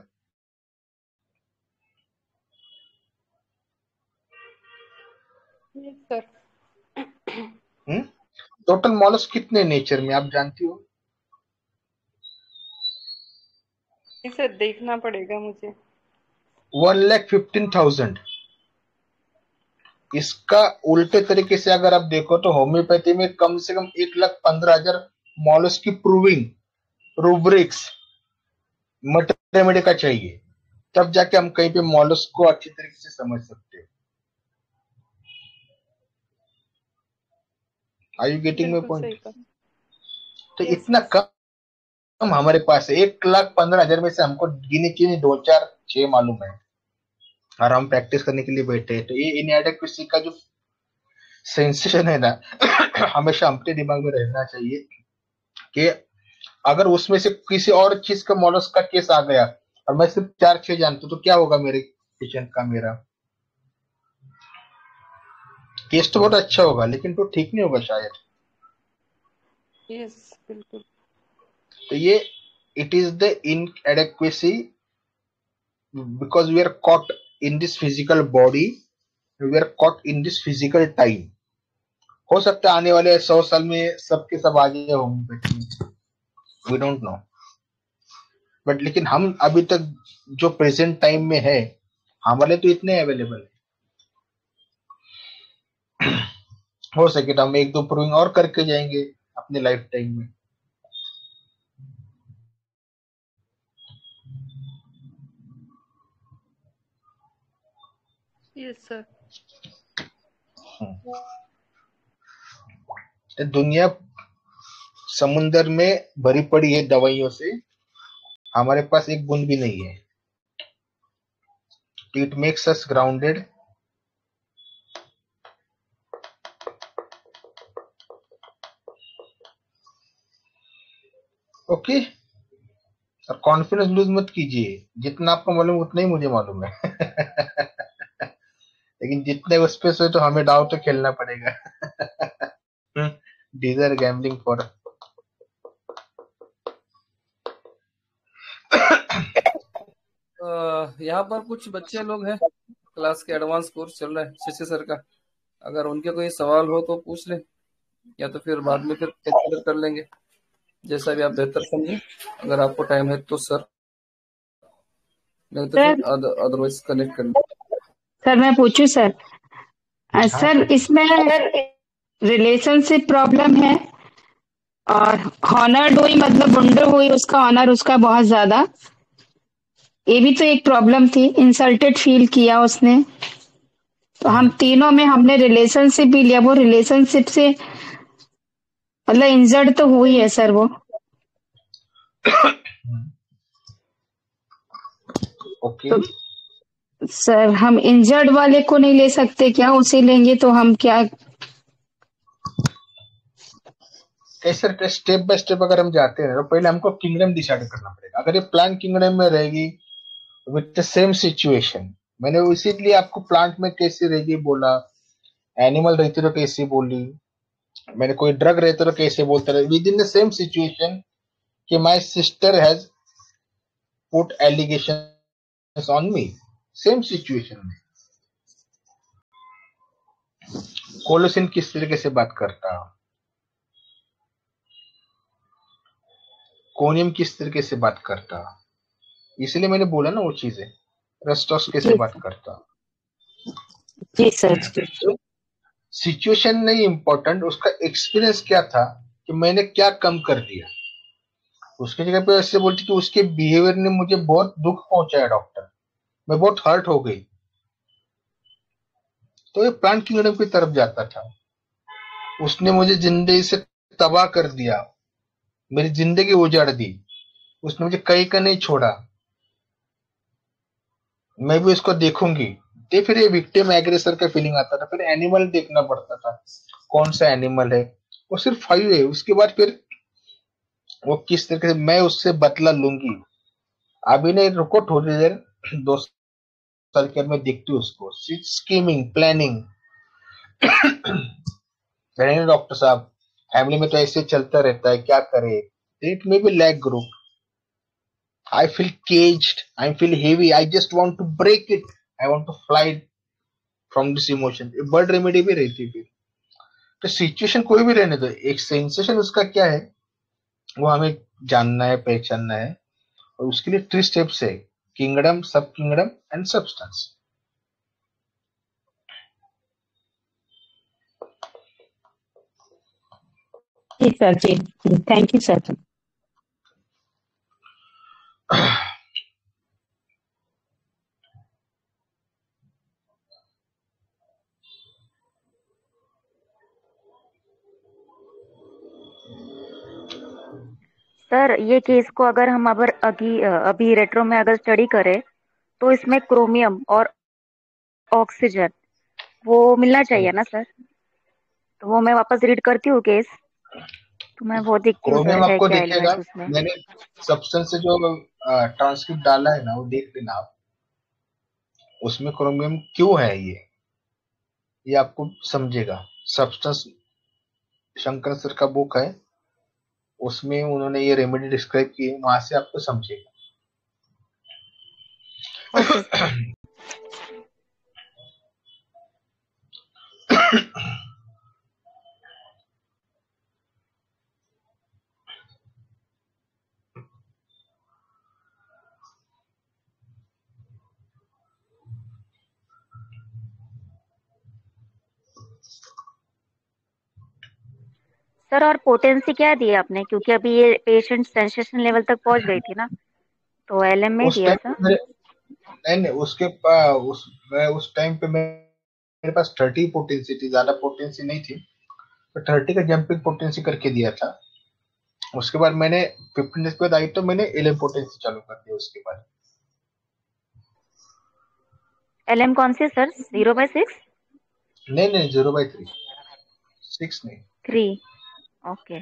Yes sir. टोटल मॉलस्क कितने नेचर में आप जानती हो? इसे देखना पड़ेगा मुझे। 1,15,000। इसका उल्टे तरीके से अगर आप देखो तो होम्योपैथी में कम से कम 1,15,000 मॉलस्क की प्रूविंग रूब्रिक्स रेमेडी का चाहिए, तब जाके हम कहीं पे मॉलस्क को अच्छी तरीके से समझ सकते हैं। Are you getting my point? तो इतना कम हमारे पास है, 1,15,000 में से हमको गिने चुने 2, 4, 6 मालूम है और हम प्रैक्टिस करने के लिए बैठे हैं। तो ये इनएडेक्वेसी का जो सेंसेशन है ना हमेशा अपने दिमाग में रहना चाहिए कि अगर उसमें से किसी और चीज का मॉलस्क का केस आ गया और मैं सिर्फ 4-6 जानता हूं तो क्या होगा मेरे पेशेंट का? मेरा केस तो बहुत अच्छा होगा लेकिन तो ठीक नहीं होगा शायद। यस बिल्कुल। तो ये it is the inadequacy because we are caught in this physical body, we are caught in this physical time. हो सकता है आने वाले 100 साल में सबके सब आ गए होंगे, वी डोंट नो, बट लेकिन हम अभी तक जो प्रेजेंट टाइम में है हमारे तो इतने अवेलेबल है। हो सके तो हम 1-2 प्रूविंग और करके जाएंगे अपने लाइफ टाइम में। Yes sir. दुनिया समुंदर में भरी पड़ी है दवाइयों से, हमारे पास एक बूंद भी नहीं है। It makes us grounded, okay, और कॉन्फिडेंस लूज मत कीजिए, जितना आपको मालूम उतना ही मुझे मालूम है। लेकिन जितने उस पे से तो हमें डाउट तो खेलना पड़ेगा। These are gambling for यहाँ पर कुछ बच्चे लोग हैं, क्लास के एडवांस कोर्स चल रहा है शशि सर का, अगर उनके कोई सवाल हो तो पूछ लें, या तो फिर बाद में फिर कंसिडर कर लेंगे, जैसा भी आप बेहतर समझें। अगर आपको टाइम है तो सर, नहीं तो फिर अदरवाइज कनेक्ट कर लें। सर मैं पूछूं सर? सर इसमें रिलेशनशिप प्रॉब्लम है, और हॉनर्ड हुई मतलब वंडर हुई, उसका ऑनर उसका बहुत ज्यादा, ये भी तो एक प्रॉब्लम थी। इंसल्टेड फील किया उसने, तो हम तीनों में हमने रिलेशनशिप भी लिया, वो रिलेशनशिप से मतलब इंजर्ड तो हुई है सर वो। ओके तो सर हम इंजर्ड वाले को नहीं ले सकते क्या? उसे लेंगे तो हम क्या? कैसे स्टेप बाय स्टेप अगर हम जाते हैं तो पहले हमको किंगडम डिसाइड करना पड़ेगा। अगर ये प्लांट किंगडम में रहेगी विथ द सेम सिचुएशन, मैंने इसीलिए आपको प्लांट में कैसे रहेगी बोला, एनिमल रहती तो कैसे बोली, मैंने कोई ड्रग रहते तो कैसे बोलते रहे, within the same situation कि my sister has put allegations on me, same situation में। कोलोसिन किस तरीके से बात करता, कोनियम किस तरीके से बात करता, इसलिए मैंने बोला ना वो चीजें। रस्टोस कैसे बात करता। जी सर। सिचुएशन नहीं इंपॉर्टेंट, उसका एक्सपीरियंस क्या था कि मैंने क्या कम कर दिया। उसकी जगह पे ऐसे बोलती कि उसके बिहेवियर ने मुझे बहुत दुख पहुंचाया डॉक्टर, मैं बहुत हर्ट हो गई, तो ये प्लांट किंगडम की तरफ जाता था। उसने मुझे जिंदगी से तबाह कर दिया, मेरी जिंदगी उजाड़ दी, उसने मुझे कहीं का नहीं छोड़ा, मैं भी उसको देखूंगी। तो फिर ये विक्टिम एग्रेसर का फीलिंग आता था। फिर एनिमल देखना पड़ता था, कौन सा एनिमल है, वो सिर्फ 5 है। उसके बाद फिर वो किस तरीके से मैं उससे बदला लूंगी। अभी नहीं, रुको थोड़ी देर, 2 साल के मैं देखती हूँ उसको। Scheming planning. डॉक्टर साहब फैमिली में तो ऐसे चलता रहता है, क्या करे। It may be lack group, I feel caged, I feel heavy, I just want to break it, I want to fly from this emotion। Bird remedy भी रहती है। तो सिचुएशन कोई भी रहने दो, एक सेंसेशन उसका क्या है वो हमें जानना है, पहचानना है, और उसके लिए 3 स्टेप्स है, किंगडम, सब किंगडम एंड सब्सटेंस। जी सर, जी थैंक यू सर। सर ये केस को अगर हम अभी रेट्रो में अगर स्टडी करें तो इसमें क्रोमियम और ऑक्सीजन वो मिलना चाहिए ना सर? तो वो मैं वापस रीड करती हूँ केस, तो मैं वो देखती हूँ क्रोमियम सर है आपको क्या दिखेगा, एलिमेंट उसमें। मैंने सब्सटेंस से जो ट्रांसक्रिप्ट डाला है ना वो देख लेना आप, उसमें क्रोमियम क्यों है ये आपको समझेगा। सब्सटेंस शंकर सर का बुक है, उसमें उन्होंने ये रेमेडी डिस्क्राइब की, वहां से आपको समझेगा। सर और पोटेंसी क्या दी आपने, क्योंकि अभी ये पेशेंट सेंसेशन लेवल तक पहुंच गई थी ना, तो एलएम में दिया था। नहीं, उस टाइम पे मेरे पास 30 पोटेंसी थी, ज्यादा पोटेंसी नहीं थी, तो 30 का जंपिंग पोटेंसी करके दिया था। उसके बाद मैंने 15 डेज के बाद आई तो मैंने 11 पोटेंसी चालू कर दिया उसके बाद। एलएम कौन सी सर? 0/6? नहीं 0/3, 6 नहीं, 3। ओके।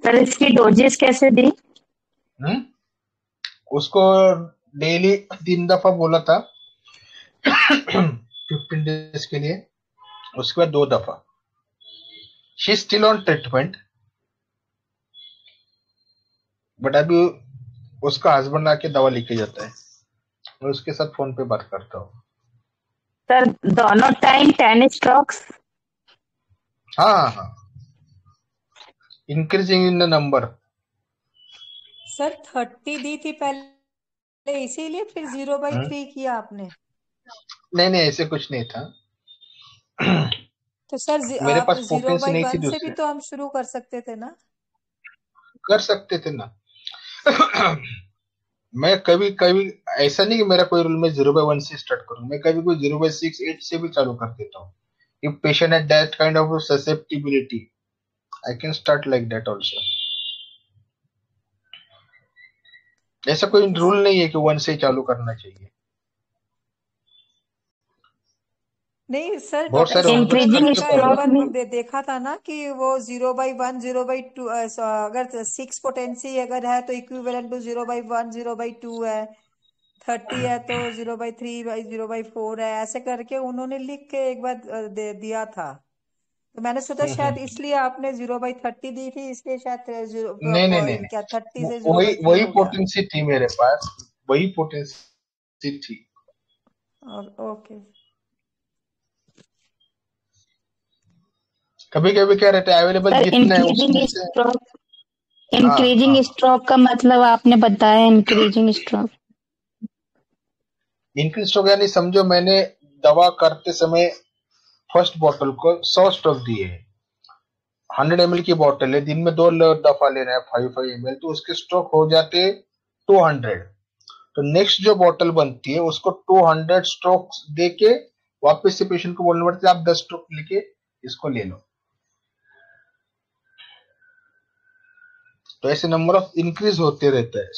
सर इसकी डोजेस कैसे दी? उसको डेली 3 दफा बोला था 15 डेज के लिए, उसके बाद 2 दफा। She still on treatment, but अभी उसका हस्बैंड आके दवा लेके जाता है, मैं उसके साथ फोन पे बात करता हूँ। सर दोनों टाइम 10 स्ट्रोक्स? हाँ, increasing in the number. Sir 30 दी थी पहले, इसीलिए फिर 0/3 किया आपने? नहीं, ऐसे कुछ नहीं था। तो सर मेरे आप पास पोटेंसी नहीं थी 0/1 से दूसरे। भी तो हम शुरू कर सकते थे ना? कर सकते थे ना। मैं कभी ऐसा नहीं कि मेरा कोई रूल में 0/1 से स्टार्ट करूं, मैं कभी कोई 0/6, 8 से भी चालू कर देता हूँ। If patient has that kind of susceptibility, I can start like that also. ऐसा कोई रूल नहीं है कि 1 से चालू करना चाहिए। नहीं सर, बहुत सारे हॉस्पिटल का एक बार देखा था ना कि वो 0/1, 0/2, अगर 6 पोटेंसी अगर है तो इक्विवेलेंट टू 0/1, 0/2 है, 30 है तो 0/3, 0/4 है, ऐसे करके उन्होंने लिख के एक बार दिया था। तो मैंने सोचा शायद इसलिए आपने 0/30 दी थी, इसलिए शायद नहीं। क्या 30 से 0/3 वही हो गया? पोटेंसी थी मेरे पास, वही पोटेंसी थी। ओके। कभी क्या रहता है अवेलेबल जितना है उसमें से। इंक्रीजिंग स्ट्रोक का मतलब आपने बताया, इंक्रीजिंग स्ट्रोक। इंक्रीज स्ट्रोक यानी समझो मैंने दवा करते समय फर्स्ट बोतल को 100 स्ट्रोक दिए हैं, 100 ml की बोतल है, दिन में 2 दफा लेना है 5 ml, तो उसके स्ट्रोक हो जाते 200। तो नेक्स्ट जो बोतल बनती है उसको 200 स्ट्रोक देके वापस से पेशेंट को बोलना पड़ता है आप 10 स्ट्रोक लेके इसको ले लो। तो ऐसे नंबर ऑफ इंक्रीज होते रहता है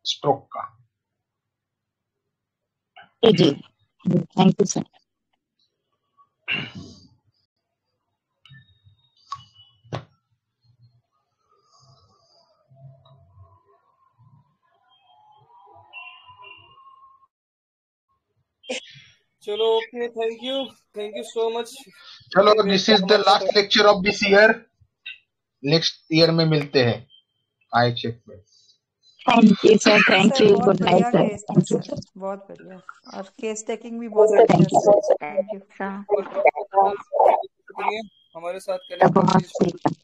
स्ट्रोक का। जी, थैंक यू सर। चलो okay, thank you so much. चलो, this is the last lecture of this year. Next year में मिलते हैं आई चेक में। Thank you sir, thank you, good night sir. बहुत बढ़िया, और केस टेकिंग भी बहुत बढ़िया। Thank you. हमारे साथ कनेक्ट